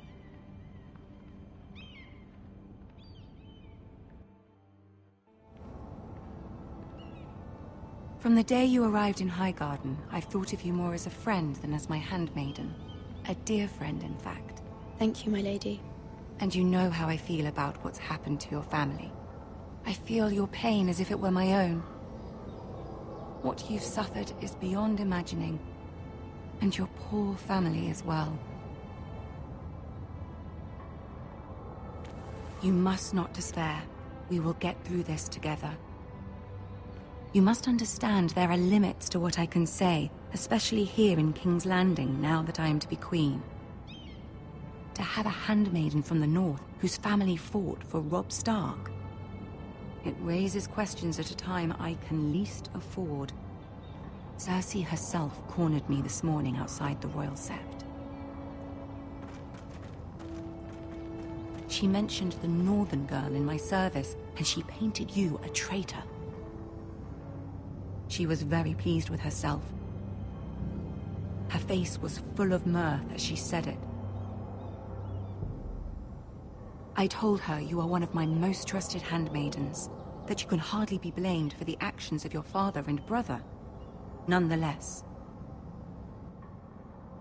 From the day you arrived in Highgarden, I've thought of you more as a friend than as my handmaiden. A dear friend, in fact. Thank you, my lady. And you know how I feel about what's happened to your family. I feel your pain as if it were my own. What you've suffered is beyond imagining. And your poor family as well. You must not despair. We will get through this together. You must understand there are limits to what I can say, especially here in King's Landing, now that I am to be queen. To have a handmaiden from the north whose family fought for Robb Stark. It raises questions at a time I can least afford. Cersei herself cornered me this morning outside the Royal Sept. She mentioned the northern girl in my service, and she painted you a traitor. She was very pleased with herself. Her face was full of mirth as she said it. I told her you are one of my most trusted handmaidens, that you can hardly be blamed for the actions of your father and brother. Nonetheless,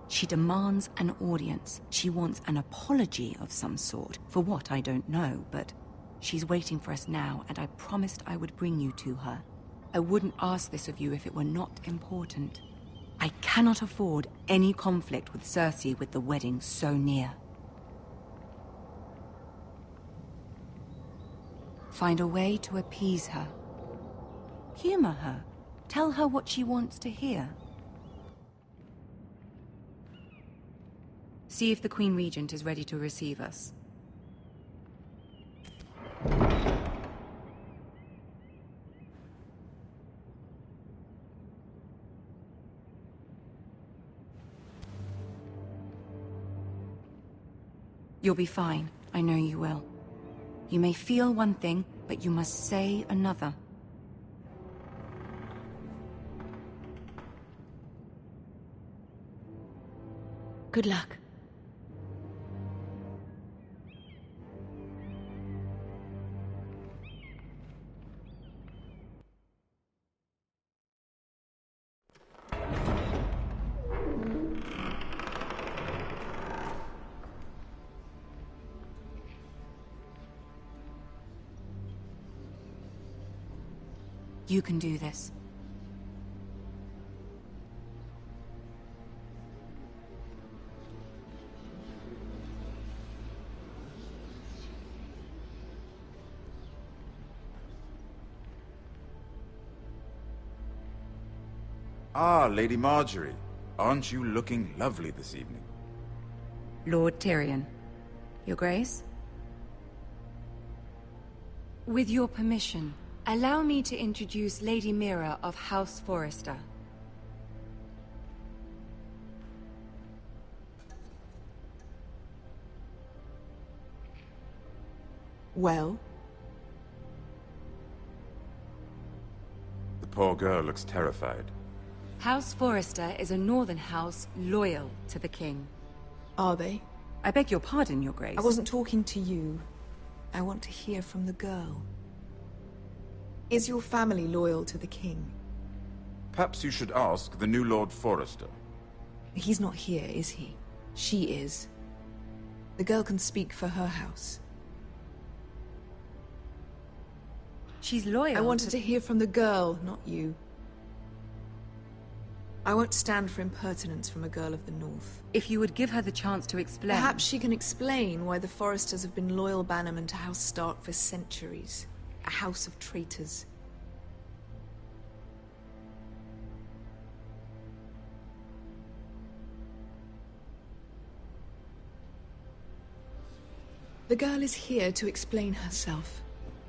she demands an audience. She wants an apology of some sort, for what I don't know, but she's waiting for us now, and I promised I would bring you to her. I wouldn't ask this of you if it were not important. I cannot afford any conflict with Cersei with the wedding so near. Find a way to appease her. Humor her. Tell her what she wants to hear. See if the Queen Regent is ready to receive us. You'll be fine. I know you will. You may feel one thing, but you must say another. Good luck. You can do this. Ah, Lady Marjorie. Aren't you looking lovely this evening? Lord Tyrion. Your Grace? With your permission, allow me to introduce Lady Mira of House Forrester. Well? The poor girl looks terrified. House Forrester is a northern house loyal to the king. Are they? I beg your pardon, Your Grace. I wasn't talking to you. I want to hear from the girl. Is your family loyal to the king? Perhaps you should ask the new Lord Forrester. He's not here, is he? She is. The girl can speak for her house. She's loyal. I wanted to hear from the girl, not you. I won't stand for impertinence from a girl of the North. If you would give her the chance to explain... Perhaps she can explain why the Forresters have been loyal bannermen to House Stark for centuries. A house of traitors. The girl is here to explain herself,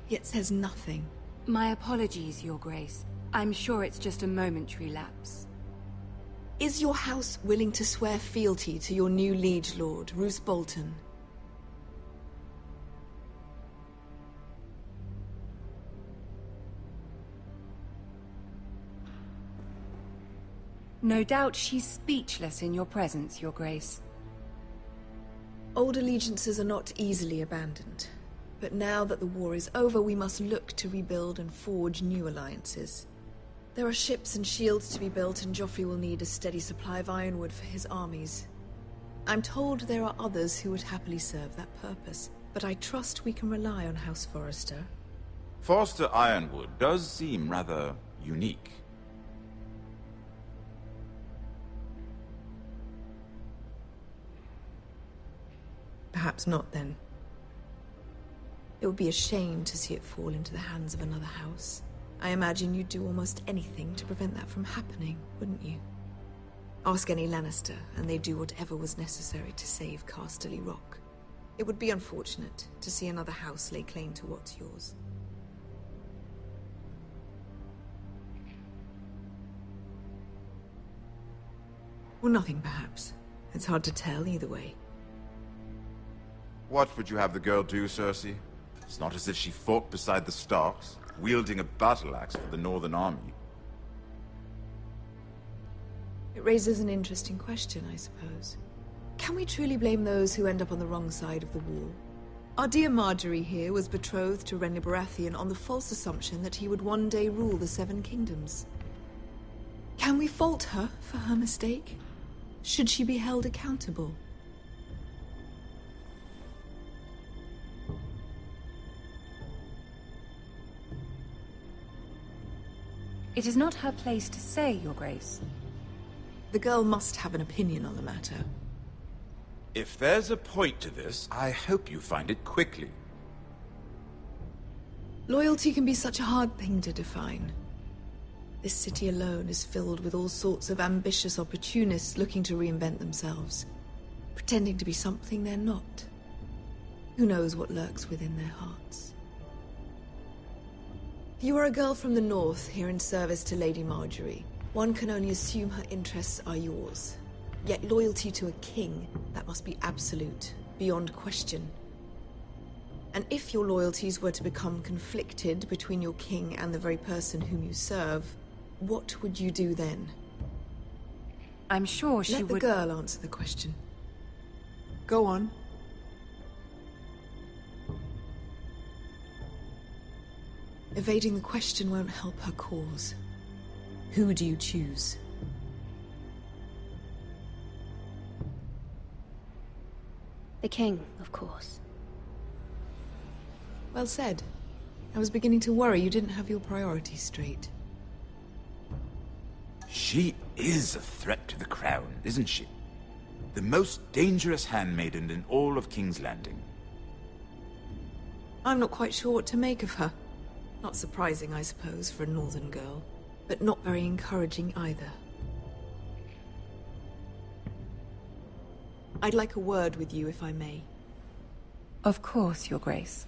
yet says nothing. My apologies, Your Grace. I'm sure it's just a momentary lapse. Is your house willing to swear fealty to your new liege lord, Roose Bolton? No doubt she's speechless in your presence, Your Grace. Old allegiances are not easily abandoned. But now that the war is over, we must look to rebuild and forge new alliances. There are ships and shields to be built, and Joffrey will need a steady supply of ironwood for his armies. I'm told there are others who would happily serve that purpose, but I trust we can rely on House Forrester. Forrester Ironwood does seem rather unique. Perhaps not, then. It would be a shame to see it fall into the hands of another house. I imagine you'd do almost anything to prevent that from happening, wouldn't you? Ask any Lannister, and they'd do whatever was necessary to save Casterly Rock. It would be unfortunate to see another house lay claim to what's yours. Or nothing, perhaps. It's hard to tell either way. What would you have the girl do, Cersei? It's not as if she fought beside the Starks, wielding a battle axe for the Northern Army. It raises an interesting question, I suppose. Can we truly blame those who end up on the wrong side of the wall? Our dear Marjorie here was betrothed to Renly Baratheon on the false assumption that he would one day rule the Seven Kingdoms. Can we fault her for her mistake? Should she be held accountable? It is not her place to say, Your Grace. The girl must have an opinion on the matter. If there's a point to this, I hope you find it quickly. Loyalty can be such a hard thing to define. This city alone is filled with all sorts of ambitious opportunists looking to reinvent themselves, pretending to be something they're not. Who knows what lurks within their hearts? You are a girl from the north, here in service to Lady Marjorie. One can only assume her interests are yours. Yet loyalty to a king, that must be absolute, beyond question. And if your loyalties were to become conflicted between your king and the very person whom you serve, what would you do then? I'm sure she would... Let the girl answer the question. Go on. Evading the question won't help her cause. Who do you choose? The king, of course. Well said. I was beginning to worry you didn't have your priorities straight. She is a threat to the crown, isn't she? The most dangerous handmaiden in all of King's Landing. I'm not quite sure what to make of her. Not surprising, I suppose, for a northern girl, but not very encouraging either. I'd like a word with you, if I may. Of course, Your Grace.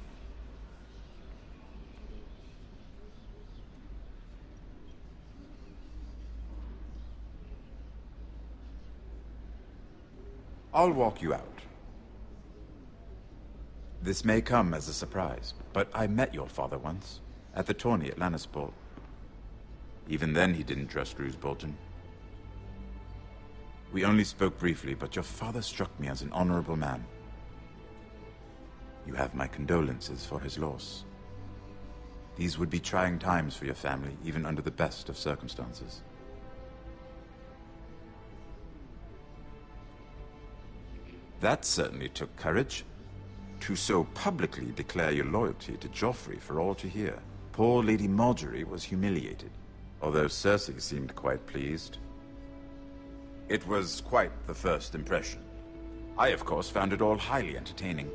I'll walk you out. This may come as a surprise, but I met your father once, at the tourney at Lannisport. Even then he didn't trust Roose Bolton. We only spoke briefly, but your father struck me as an honorable man. You have my condolences for his loss. These would be trying times for your family, even under the best of circumstances. That certainly took courage. To so publicly declare your loyalty to Joffrey for all to hear. Poor Lady Marjorie was humiliated, although Cersei seemed quite pleased. It was quite the first impression. I, of course, found it all highly entertaining.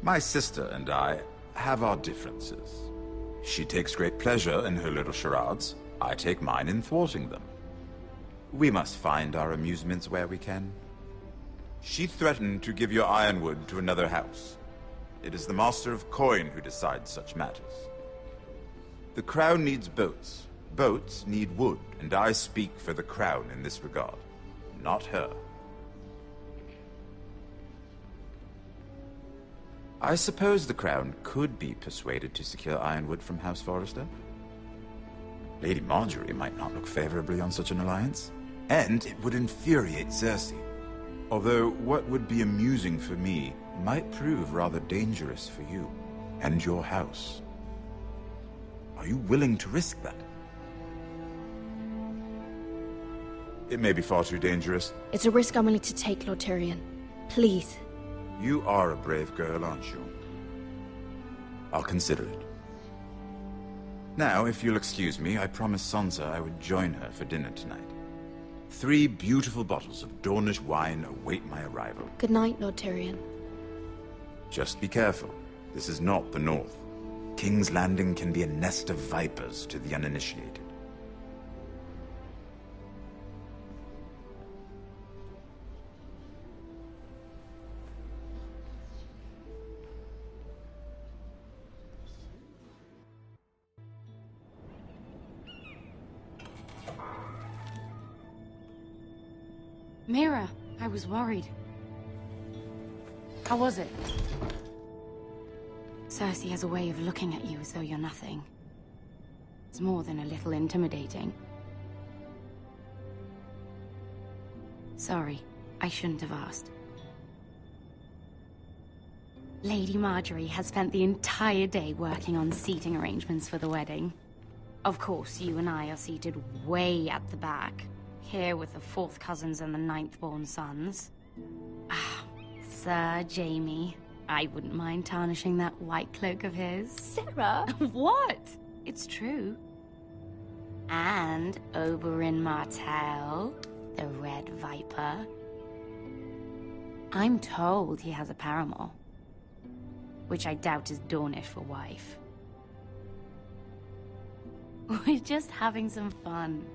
My sister and I have our differences. She takes great pleasure in her little charades. I take mine in thwarting them. We must find our amusements where we can. She threatened to give your ironwood to another house. It is the Master of Coin who decides such matters. The Crown needs boats. Boats need wood, and I speak for the Crown in this regard, not her. I suppose the Crown could be persuaded to secure ironwood from House Forrester. Lady Marjorie might not look favorably on such an alliance, and it would infuriate Cersei. Although what would be amusing for me might prove rather dangerous for you and your house. Are you willing to risk that? It may be far too dangerous. It's a risk I'm willing to take, Lord Tyrion. Please. You are a brave girl, aren't you? I'll consider it. Now, if you'll excuse me, I promised Sansa I would join her for dinner tonight. 3 beautiful bottles of Dornish wine await my arrival. Good night, Lord Tyrion. Just be careful. This is not the North. King's Landing can be a nest of vipers to the uninitiated. Mira, I was worried. How was it? Cersei has a way of looking at you as though you're nothing. It's more than a little intimidating. Sorry, I shouldn't have asked. Lady Marjorie has spent the entire day working on seating arrangements for the wedding. Of course, you and I are seated way at the back. Here with the 4th cousins and the 9th-born sons. Ah, Sir Jaime. I wouldn't mind tarnishing that white cloak of his. Sarah! What? It's true. And Oberyn Martell, the Red Viper. I'm told he has a paramour, which I doubt is Dornish for wife. We're just having some fun.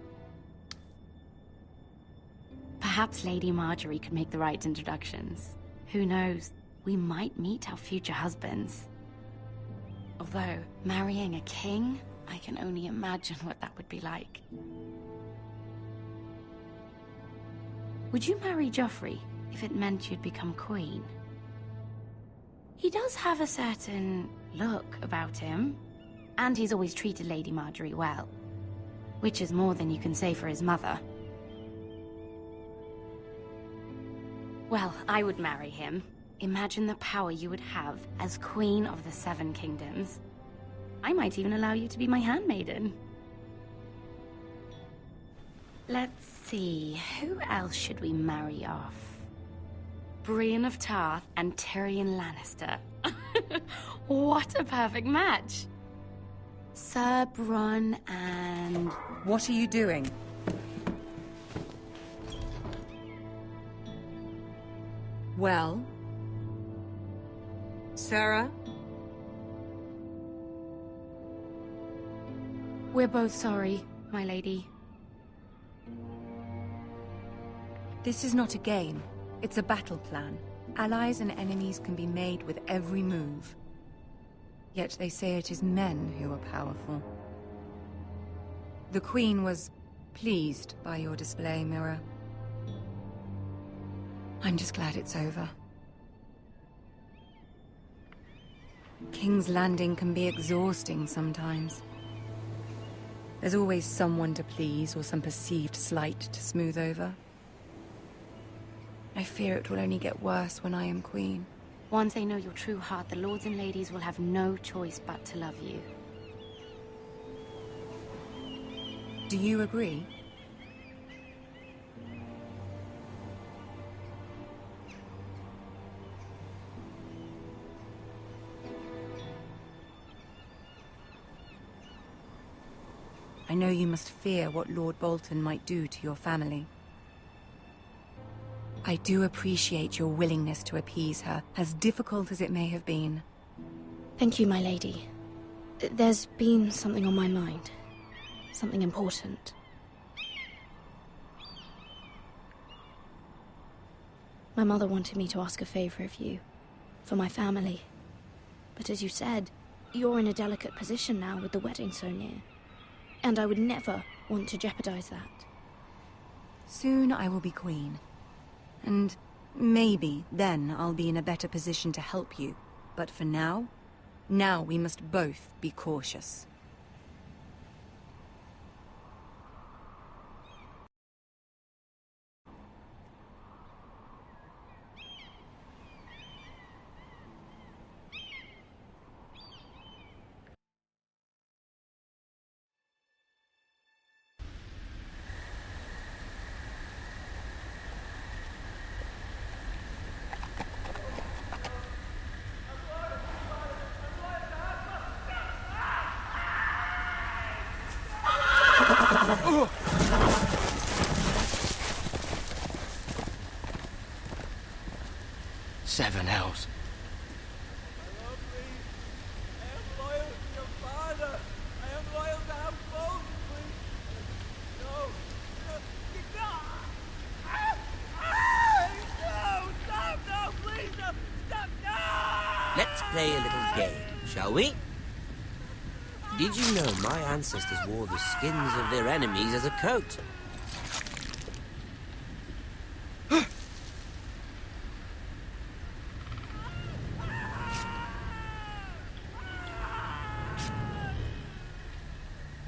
Perhaps Lady Marjorie could make the right introductions. Who knows? We might meet our future husbands. Although, marrying a king, I can only imagine what that would be like. Would you marry Joffrey if it meant you'd become queen? He does have a certain look about him, and he's always treated Lady Marjorie well, which is more than you can say for his mother. Well, I would marry him. Imagine the power you would have as Queen of the 7 Kingdoms. I might even allow you to be my handmaiden. Let's see, who else should we marry off? Brienne of Tarth and Tyrion Lannister. What a perfect match! Sir Bronn and... What are you doing? Well? Sarah? We're both sorry, my lady. This is not a game. It's a battle plan. Allies and enemies can be made with every move. Yet they say it is men who are powerful. The Queen was pleased by your display, Mira. I'm just glad it's over. King's Landing can be exhausting sometimes. There's always someone to please or some perceived slight to smooth over. I fear it will only get worse when I am queen. Once they know your true heart, the lords and ladies will have no choice but to love you. Do you agree? know you must fear what Lord Bolton might do to your family. I do appreciate your willingness to appease her, as difficult as it may have been. Thank you, my lady. There's been something on my mind. Something important. My mother wanted me to ask a favor of you, for my family. But as you said, you're in a delicate position now with the wedding so near. And I would never want to jeopardize that. Soon I will be queen. And maybe then I'll be in a better position to help you. But for now we must both be cautious. Seven hells. Let's play a little game, shall we? Did you know my ancestors wore the skins of their enemies as a coat?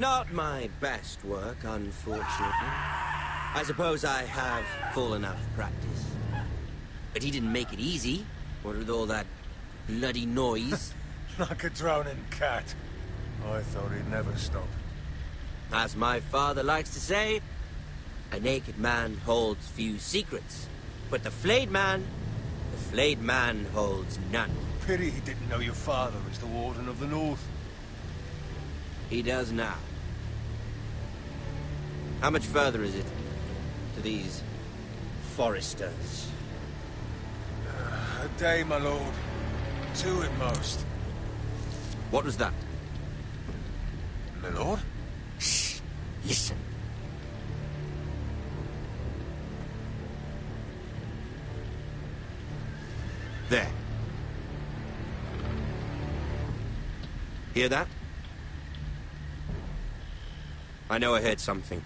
Not my best work, unfortunately. I suppose I have fallen out of practice. But he didn't make it easy, what with all that bloody noise. Like a drowning cat. I thought he'd never stop. As my father likes to say, a naked man holds few secrets. But the flayed man holds none. Pity he didn't know your father was the Warden of the North. He does now. How much further is it to these foresters? A day, my lord. 2 at most. What was that? My lord? Shh! Listen. There. Hear that? I know I heard something.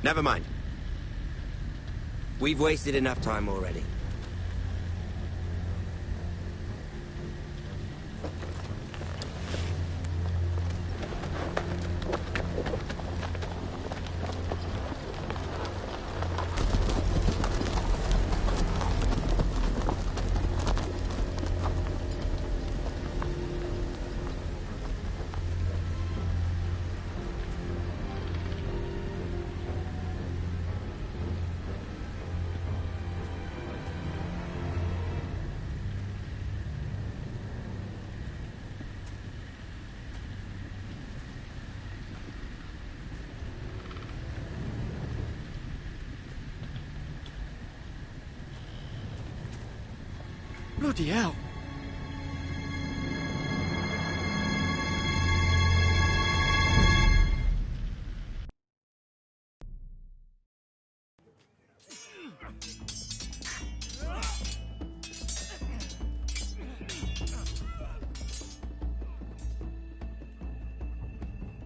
Never mind. We've wasted enough time already. Bloody hell.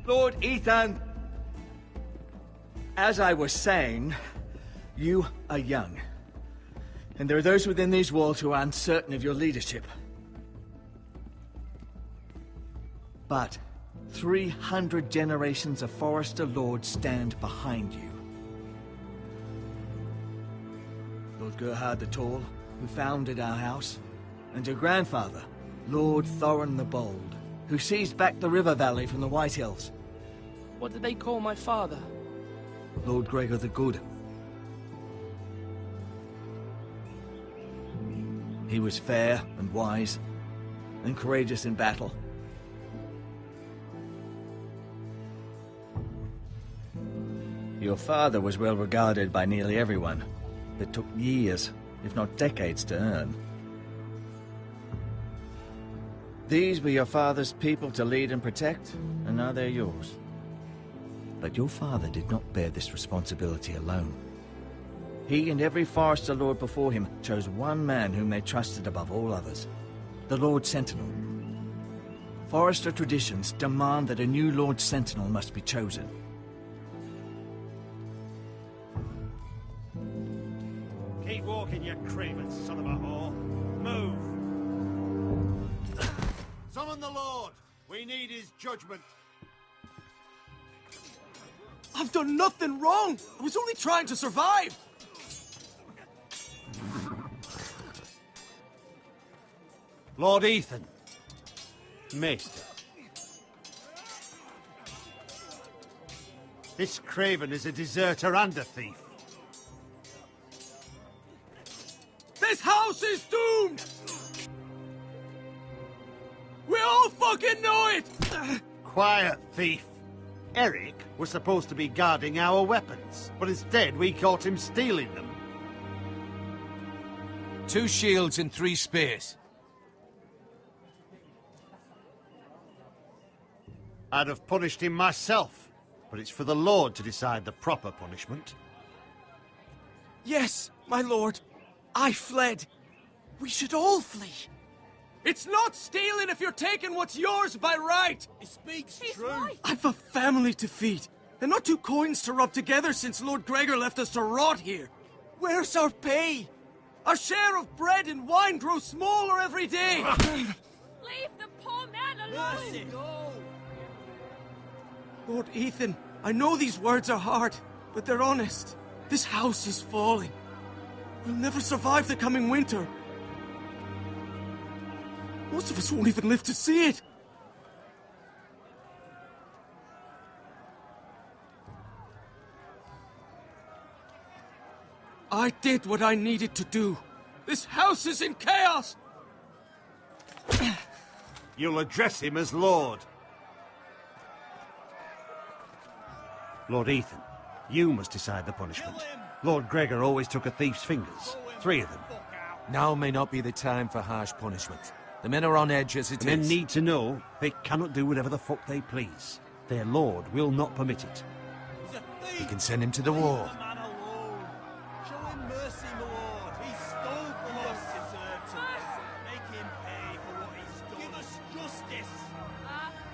Lord Ethan, as I was saying, you are young. And there are those within these walls who are uncertain of your leadership. But 300 generations of Forester Lords stand behind you. Lord Gerhard the Tall, who founded our house, and your grandfather, Lord Thorin the Bold, who seized back the river valley from the White Hills. What did they call my father? Lord Gregor the Good. He was fair and wise, and courageous in battle. Your father was well regarded by nearly everyone, but took years, if not decades, to earn. These were your father's people to lead and protect, and now they're yours. But your father did not bear this responsibility alone. He and every Forester Lord before him chose one man whom they trusted above all others, the Lord Sentinel. Forester traditions demand that a new Lord Sentinel must be chosen. Keep walking, you craven son of a whore. Move! Summon the Lord! We need his judgment. I've done nothing wrong! I was only trying to survive! Lord Ethan. Maester. This craven is a deserter and a thief. This house is doomed! We all fucking know it! Quiet, thief. Eric was supposed to be guarding our weapons, but instead we caught him stealing them. 2 shields and 3 spears. I'd have punished him myself, but it's for the Lord to decide the proper punishment. Yes, my lord. I fled. We should all flee. It's not stealing if you're taking what's yours by right. He speaks true. I've a family to feed, and not 2 coins to rub together since Lord Gregor left us to rot here. Where's our pay? Our share of bread and wine grows smaller every day. Leave the poor man alone! Lord Ethan, I know these words are hard, but they're honest. This house is falling. We'll never survive the coming winter. Most of us won't even live to see it. I did what I needed to do. This house is in chaos! You'll address him as Lord. Lord Ethan, you must decide the punishment. Lord Gregor always took a thief's fingers. 3 of them. Now may not be the time for harsh punishment. The men are on edge as it is. Men need to know they cannot do whatever the fuck they please. Their lord will not permit it. We can send him to the war. Show him mercy, Lord. He stole from us. Deserve to make him pay for what he stole. Give us justice.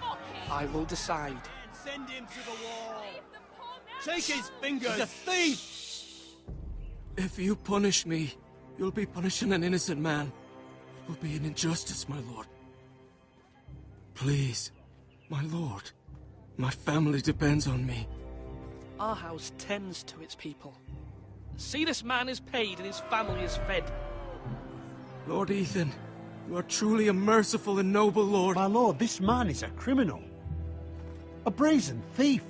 Fuck him! I will decide. Send him to the wall. Take his fingers! He's a thief! If you punish me, you'll be punishing an innocent man. It will be an injustice, my lord. Please, my lord. My family depends on me. Our house tends to its people. See, this man is paid and his family is fed. Lord Ethan, you are truly a merciful and noble lord. My lord, this man is a criminal. A brazen thief.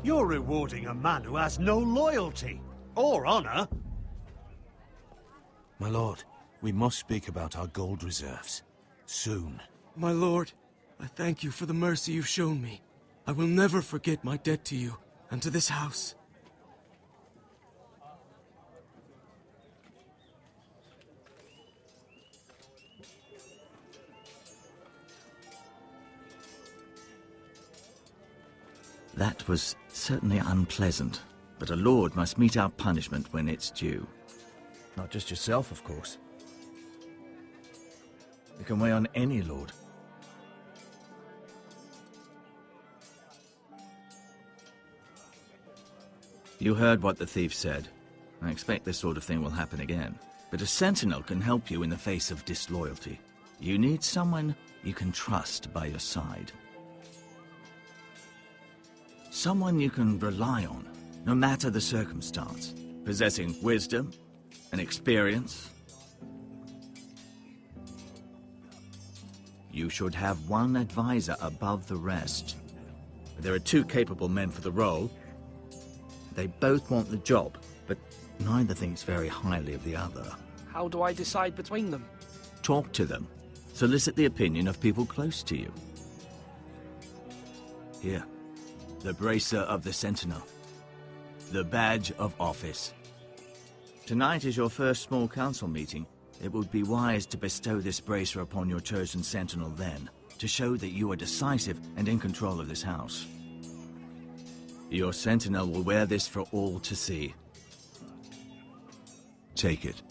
You're rewarding a man who has no loyalty or honor. My lord, we must speak about our gold reserves. Soon. My lord, I thank you for the mercy you've shown me. I will never forget my debt to you and to this house. That was certainly unpleasant, but a lord must mete out punishment when it's due. Not just yourself, of course. It can weigh on any lord. You heard what the thief said. I expect this sort of thing will happen again. But a sentinel can help you in the face of disloyalty. You need someone you can trust by your side. Someone you can rely on, no matter the circumstance, possessing wisdom and experience. You should have one advisor above the rest. There are 2 capable men for the role, They both want the job, but neither thinks very highly of the other. How do I decide between them? Talk to them. Solicit the opinion of people close to you. Here. The bracer of the Sentinel. The badge of office. Tonight is your first small council meeting. It would be wise to bestow this bracer upon your chosen Sentinel then, to show that you are decisive and in control of this house. Your Sentinel will wear this for all to see. Take it.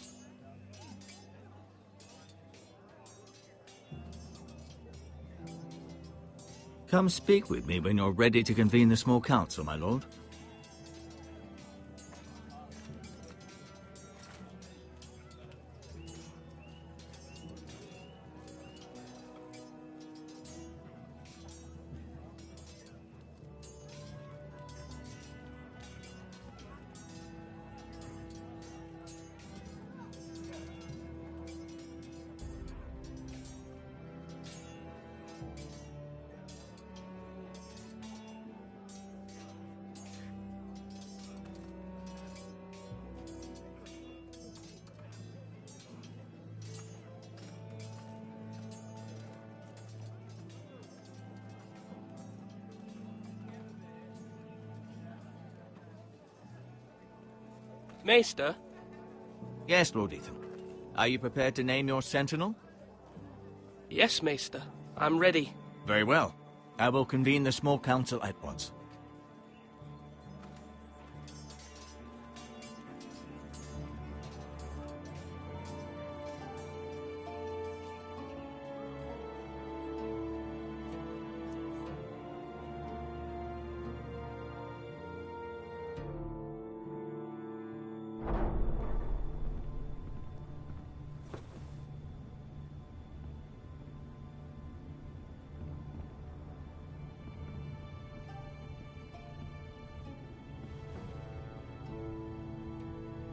Come speak with me when you're ready to convene the small council, my lord. Maester? Yes, Lord Ethan. Are you prepared to name your Sentinel? Yes, Maester. I'm ready. Very well. I will convene the small council at once.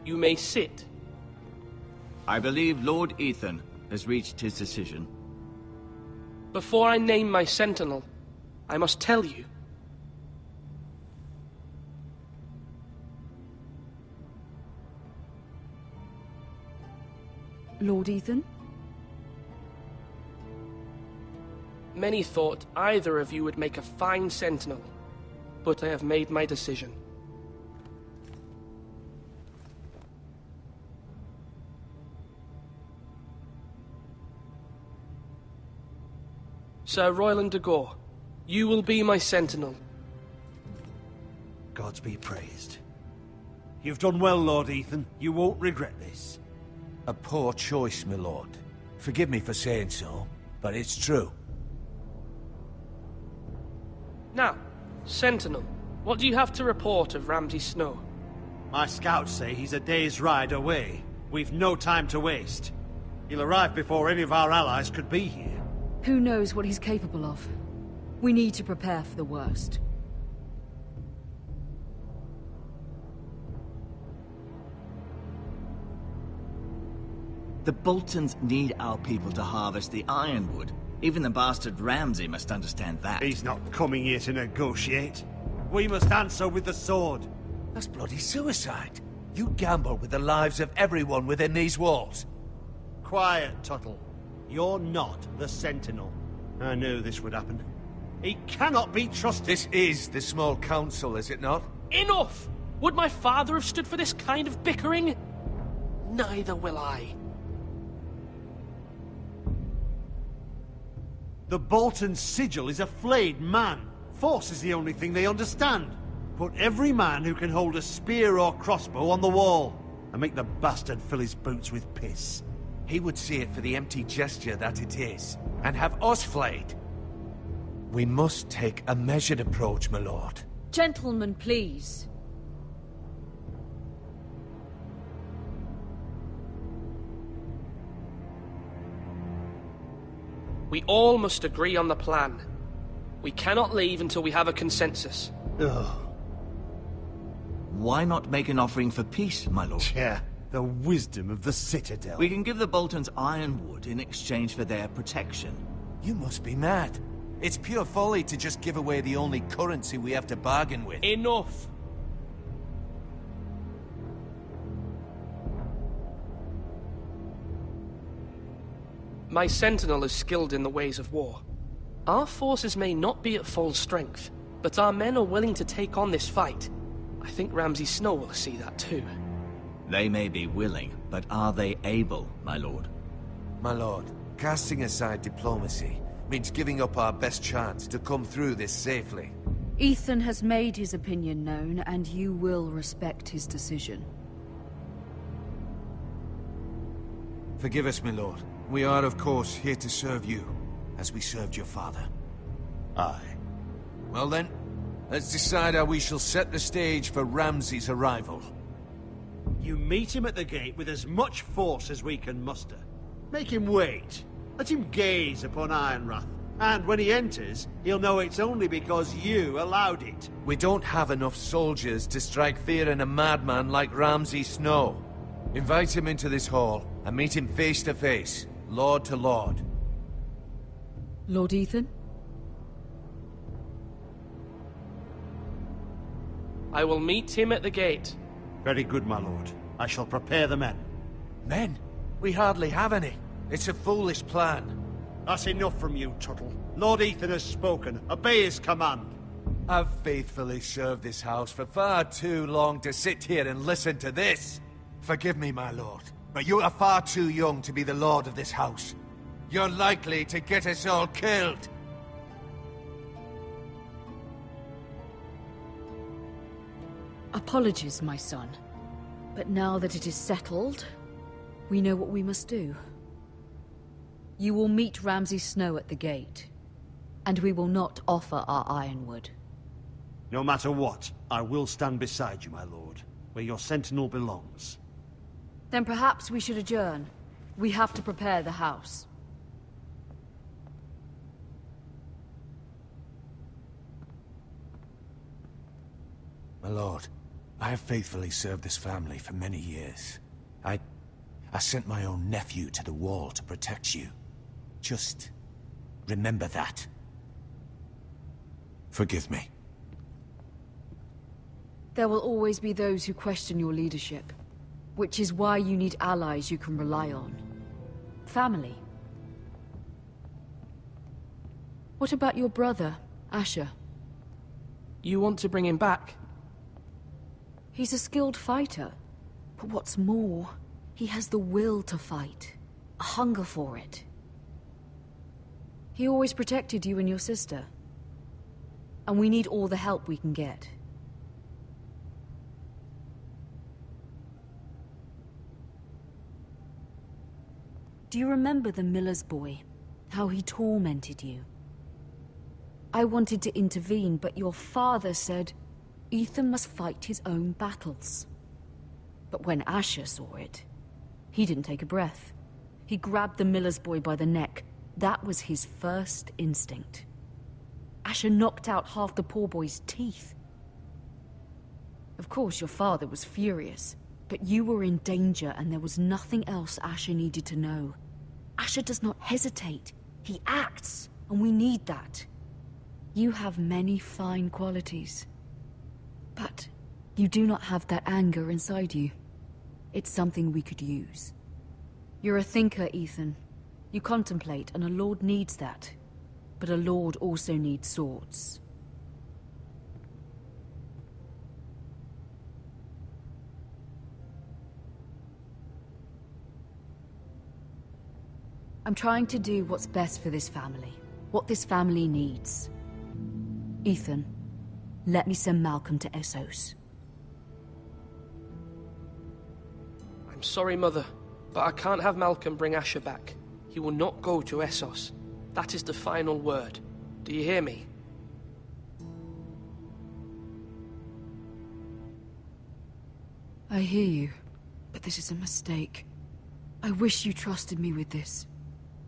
You may sit. I believe Lord Ethan has reached his decision. Before I name my Sentinel, I must tell you. Lord Ethan? Many thought either of you would make a fine Sentinel, but I have made my decision. Sir Royland de Gore, you will be my Sentinel. Gods be praised. You've done well, Lord Ethan. You won't regret this. A poor choice, my lord. Forgive me for saying so, but it's true. Now, Sentinel, what do you have to report of Ramsay Snow? My scouts say he's a day's ride away. We've no time to waste. He'll arrive before any of our allies could be here. Who knows what he's capable of? We need to prepare for the worst. The Boltons need our people to harvest the ironwood. Even the bastard Ramsay must understand that. He's not coming here to negotiate. We must answer with the sword. That's bloody suicide. You gamble with the lives of everyone within these walls. Quiet, Tuttle. You're not the Sentinel. I knew this would happen. He cannot be trusted. This is the small council, is it not? Enough! Would my father have stood for this kind of bickering? Neither will I. The Bolton sigil is a flayed man. Force is the only thing they understand. Put every man who can hold a spear or crossbow on the wall, and make the bastard fill his boots with piss. He would see it for the empty gesture that it is, and have us flayed. We must take a measured approach, my lord. Gentlemen, please. We all must agree on the plan. We cannot leave until we have a consensus. Ugh. Why not make an offering for peace, my lord? Yeah. The wisdom of the Citadel. We can give the Boltons ironwood in exchange for their protection. You must be mad. It's pure folly to just give away the only currency we have to bargain with. Enough! My sentinel is skilled in the ways of war. Our forces may not be at full strength, but our men are willing to take on this fight. I think Ramsay Snow will see that too. They may be willing, but are they able, my lord? My lord, casting aside diplomacy means giving up our best chance to come through this safely. Ethan has made his opinion known, and you will respect his decision. Forgive us, my lord. We are, of course, here to serve you, as we served your father. Aye. Well then, let's decide how we shall set the stage for Ramsay's arrival. You meet him at the gate with as much force as we can muster. Make him wait. Let him gaze upon Ironrath. And when he enters, he'll know it's only because you allowed it. We don't have enough soldiers to strike fear in a madman like Ramsay Snow. Invite him into this hall and meet him face to face, lord to lord. Lord Ethan? I will meet him at the gate. Very good, my lord. I shall prepare the men. Men? We hardly have any. It's a foolish plan. That's enough from you, Tuttle. Lord Ethan has spoken. Obey his command. I've faithfully served this house for far too long to sit here and listen to this. Forgive me, my lord, but you are far too young to be the lord of this house. You're likely to get us all killed. Apologies, my son. But now that it is settled, we know what we must do. You will meet Ramsay Snow at the gate, and we will not offer our ironwood. No matter what, I will stand beside you, my lord, where your sentinel belongs. Then perhaps we should adjourn. We have to prepare the house. My lord, I have faithfully served this family for many years. I sent my own nephew to the wall to protect you. Just remember that. Forgive me. There will always be those who question your leadership, which is why you need allies you can rely on. Family. What about your brother, Asher? You want to bring him back? He's a skilled fighter, but what's more, he has the will to fight, a hunger for it. He always protected you and your sister, and we need all the help we can get. Do you remember the miller's boy? How he tormented you? I wanted to intervene, but your father said Ethan must fight his own battles. But when Asher saw it, he didn't take a breath. He grabbed the miller's boy by the neck. That was his first instinct. Asher knocked out half the poor boy's teeth. Of course, your father was furious, but you were in danger and there was nothing else Asher needed to know. Asher does not hesitate. He acts, and we need that. You have many fine qualities. But you do not have that anger inside you. It's something we could use. You're a thinker, Ethan. You contemplate, and a lord needs that. But a lord also needs swords. I'm trying to do what's best for this family. What this family needs. Ethan, let me send Malcolm to Essos. I'm sorry, Mother, but I can't have Malcolm bring Asher back. He will not go to Essos. That is the final word. Do you hear me? I hear you, but this is a mistake. I wish you trusted me with this.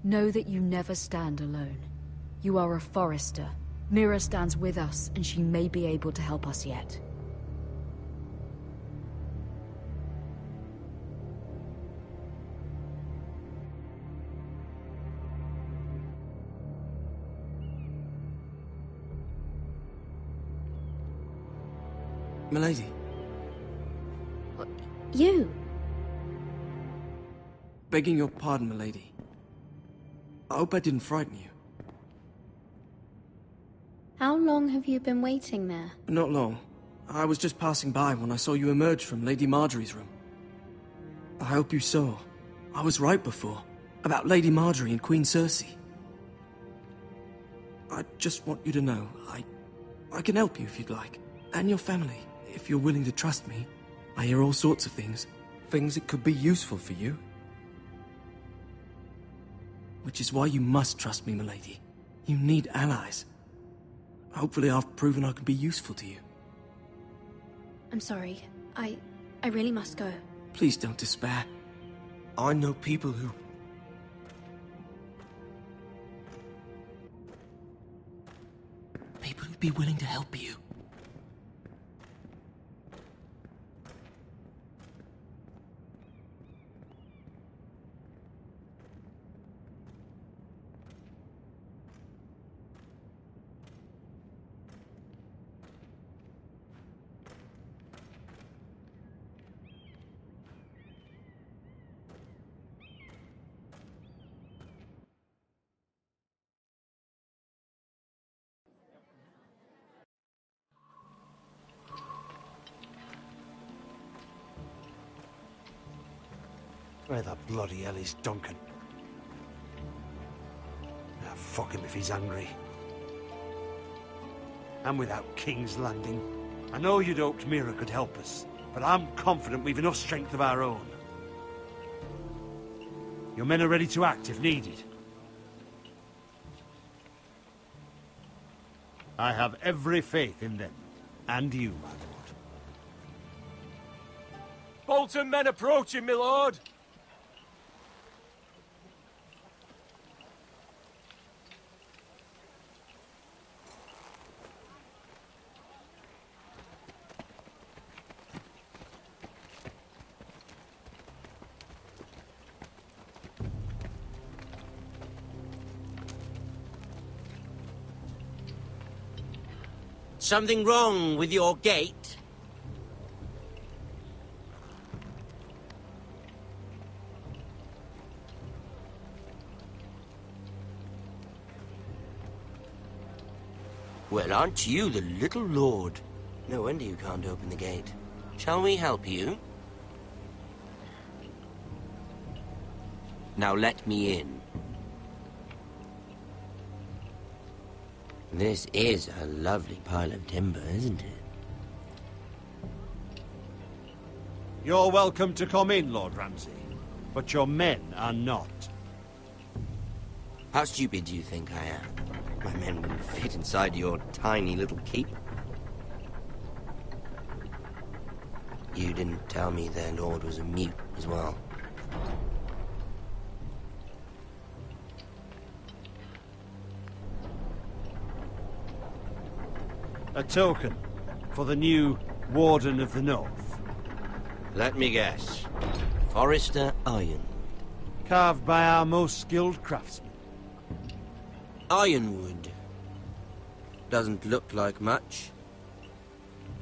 Know that you never stand alone. You are a Forrester. Mira stands with us, and she may be able to help us yet. Milady. You? Begging your pardon, milady. I hope I didn't frighten you. How long have you been waiting there? Not long. I was just passing by when I saw you emerge from Lady Marjorie's room. I hope you saw. I was right before. About Lady Marjorie and Queen Cersei. I just want you to know, I can help you if you'd like. And your family, if you're willing to trust me. I hear all sorts of things. Things that could be useful for you. Which is why you must trust me, milady. You need allies. Hopefully I've proven I can be useful to you. I'm sorry. I really must go. Please don't despair. I know people who... People who'd be willing to help you. Where the bloody hell is Duncan? Ah, fuck him if he's angry. And without King's Landing. I know you'd hoped Mira could help us, but I'm confident we've enough strength of our own. Your men are ready to act if needed. I have every faith in them. And you, my lord. Bolton men approaching, my lord! Something wrong with your gate? Well, aren't you the little lord? No wonder you can't open the gate. Shall we help you? Now let me in. This is a lovely pile of timber, isn't it? You're welcome to come in, Lord Ramsay. But your men are not. How stupid do you think I am? My men wouldn't fit inside your tiny little keep. You didn't tell me their lord was a mute as well. A token for the new Warden of the North. Let me guess. Forrester Ironwood. Carved by our most skilled craftsmen. Ironwood. Doesn't look like much.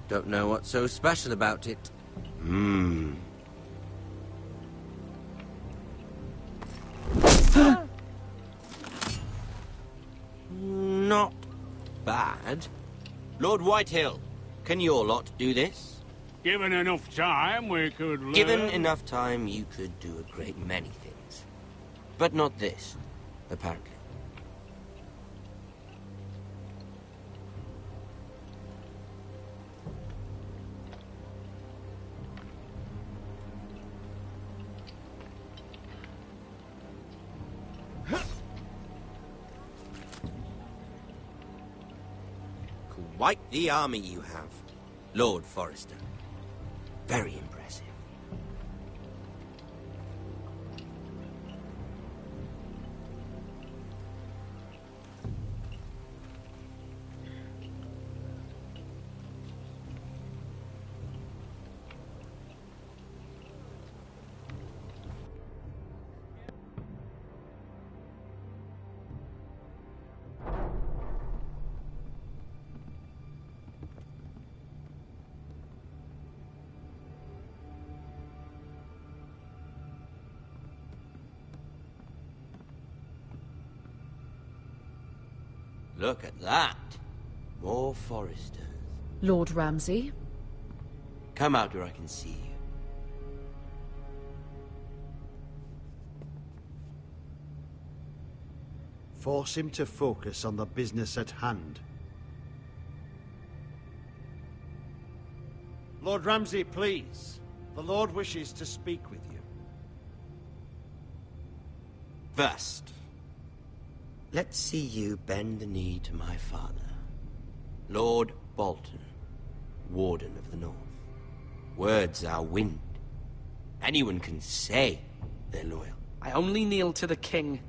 Don't know what's so special about it. Not bad. Lord Whitehill, can your lot do this? Given enough time, we could learn. Given enough time, you could do a great many things. But not this, apparently. Quite the army you have, Lord Forrester. Very impressive. Look at that. More Foresters. Lord Ramsay? Come out where I can see you. Force him to focus on the business at hand. Lord Ramsay, please. The Lord wishes to speak with you. First, let's see you bend the knee to my father, Lord Bolton, Warden of the North. Words are wind. Anyone can say they're loyal. I only kneel to the king.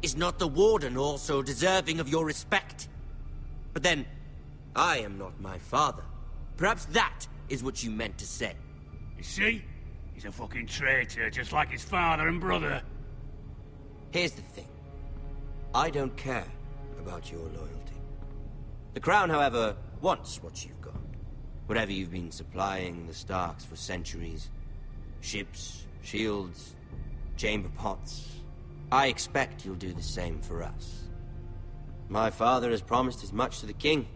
Is not the Warden also deserving of your respect? But then, I am not my father. Perhaps that is what you meant to say. You see? He's a fucking traitor, just like his father and brother. Here's the thing. I don't care about your loyalty. The Crown, however, wants what you've got. Whatever you've been supplying the Starks for centuries. Ships, shields, chamber pots. I expect you'll do the same for us. My father has promised as much to the king.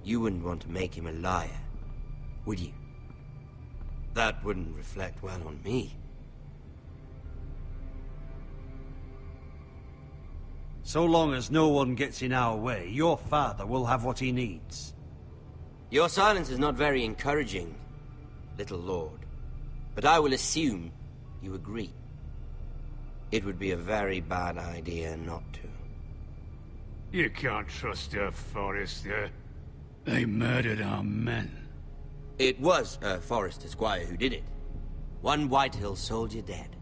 You wouldn't want to make him a liar, would you? That wouldn't reflect well on me. So long as no one gets in our way, your father will have what he needs. Your silence is not very encouraging, little lord. But I will assume you agree. It would be a very bad idea not to. You can't trust a Forester. They murdered our men. It was a Forester squire who did it. One Whitehill soldier dead.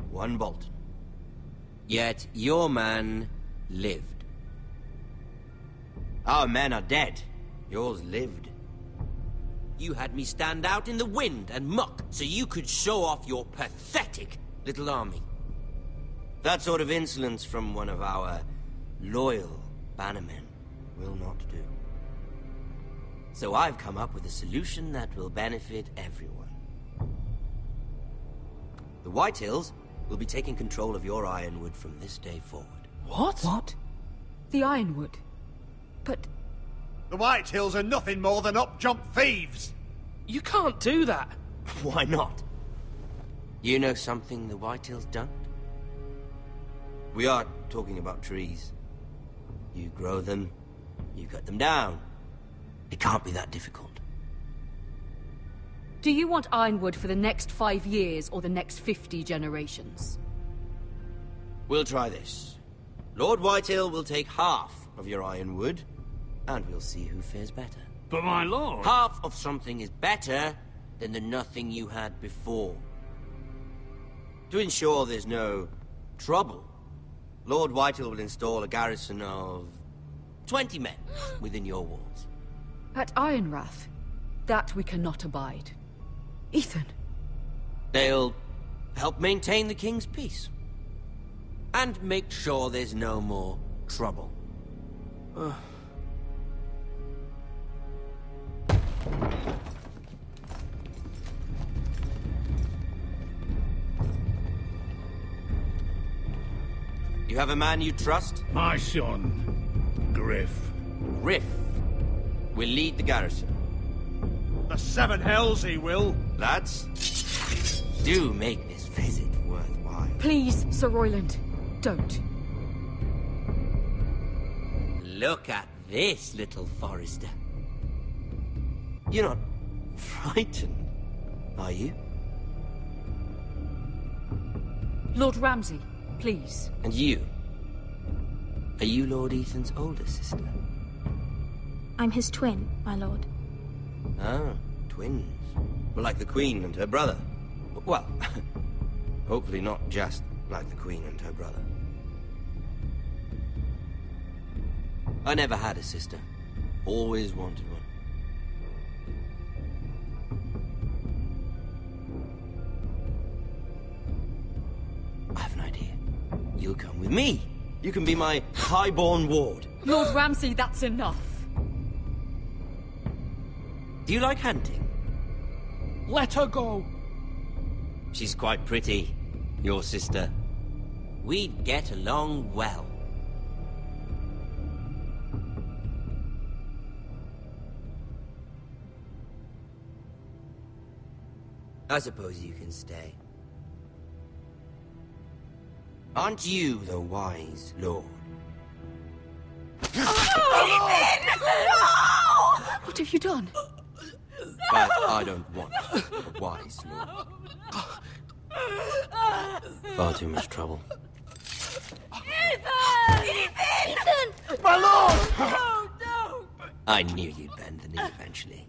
One Bolton. Yet your man lived. Our men are dead. Yours lived. You had me stand out in the wind and muck so you could show off your pathetic little army. That sort of insolence from one of our loyal bannermen will not do. So I've come up with a solution that will benefit everyone. The Whitehills will be taking control of your Ironwood from this day forward. What? What? The Ironwood? But... The Whitehills are nothing more than up-jump thieves! You can't do that! Why not? You know something the Whitehills don't? We are talking about trees. You grow them, you cut them down. It can't be that difficult. Do you want Ironwood for the next 5 years or the next 50 generations? We'll try this. Lord Whitehill will take half of your Ironwood, and we'll see who fares better. But my lord... Half of something is better than the nothing you had before. To ensure there's no trouble, Lord Whitehill will install a garrison of 20 men within your walls. At Ironrath? That we cannot abide. Ethan. They'll help maintain the king's peace. And make sure there's no more trouble. You have a man you trust? My son, Griff. Griff will lead the garrison. The seven hells he will. Lads, do make this visit worthwhile. Please, Sir Royland, don't. Look at this, little Forester. You're not frightened, are you? Lord Ramsay, please. And you? Are you Lord Ethan's older sister? I'm his twin, my lord. Ah, twins. Well, like the Queen and her brother. Well, hopefully not just like the Queen and her brother. I never had a sister. Always wanted one. I have an idea. You'll come with me. You can be my highborn ward. Lord Ramsay, that's enough. Do you like hunting? Let her go. She's quite pretty, your sister. We'd get along well. I suppose you can stay. Aren't you the wise lord? What have you done? But I don't want a wise lord. Far too much trouble. Ethan! My lord! No, no! I knew you'd bend the knee eventually.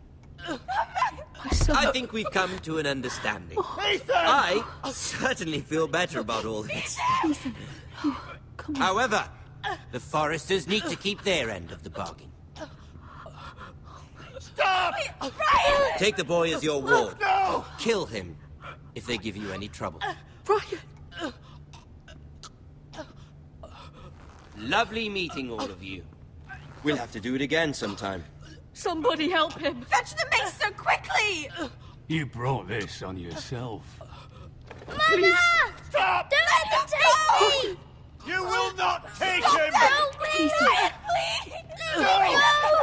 My son. I think we've come to an understanding. Ethan! I certainly feel better about all this. Ethan, no, come on. However, the Foresters need to keep their end of the bargain. Stop! Ryan! Take the boy as your ward. No! Kill him if they give you any trouble. Ryan! Lovely meeting all of you. We'll have to do it again sometime. Somebody help him! Fetch the mace so quickly! You brought this on yourself. Mother! Stop! Don't let them take me! You will not take Stop! him! Help me! Ryan, please! No!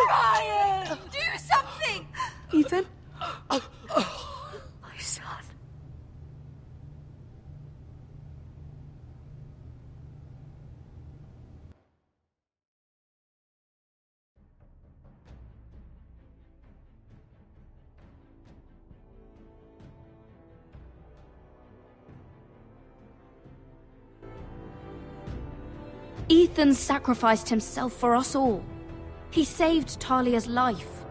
Ryan! Do something! Ethan? My son. Ethan sacrificed himself for us all. He saved Talia's life.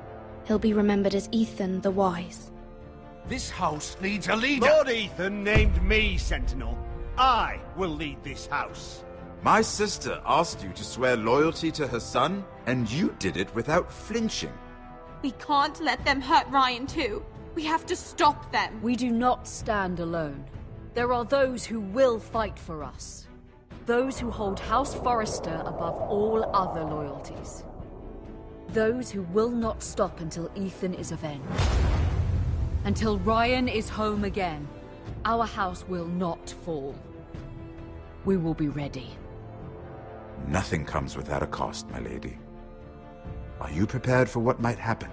He'll be remembered as Ethan the Wise. This house needs a leader. Lord Ethan named me Sentinel. I will lead this house. My sister asked you to swear loyalty to her son, and you did it without flinching. We can't let them hurt Ryan too. We have to stop them. We do not stand alone. There are those who will fight for us. Those who hold House Forrester above all other loyalties. Those who will not stop until Ethan is avenged. Until Ryan is home again, our house will not fall. We will be ready. Nothing comes without a cost, my lady. Are you prepared for what might happen?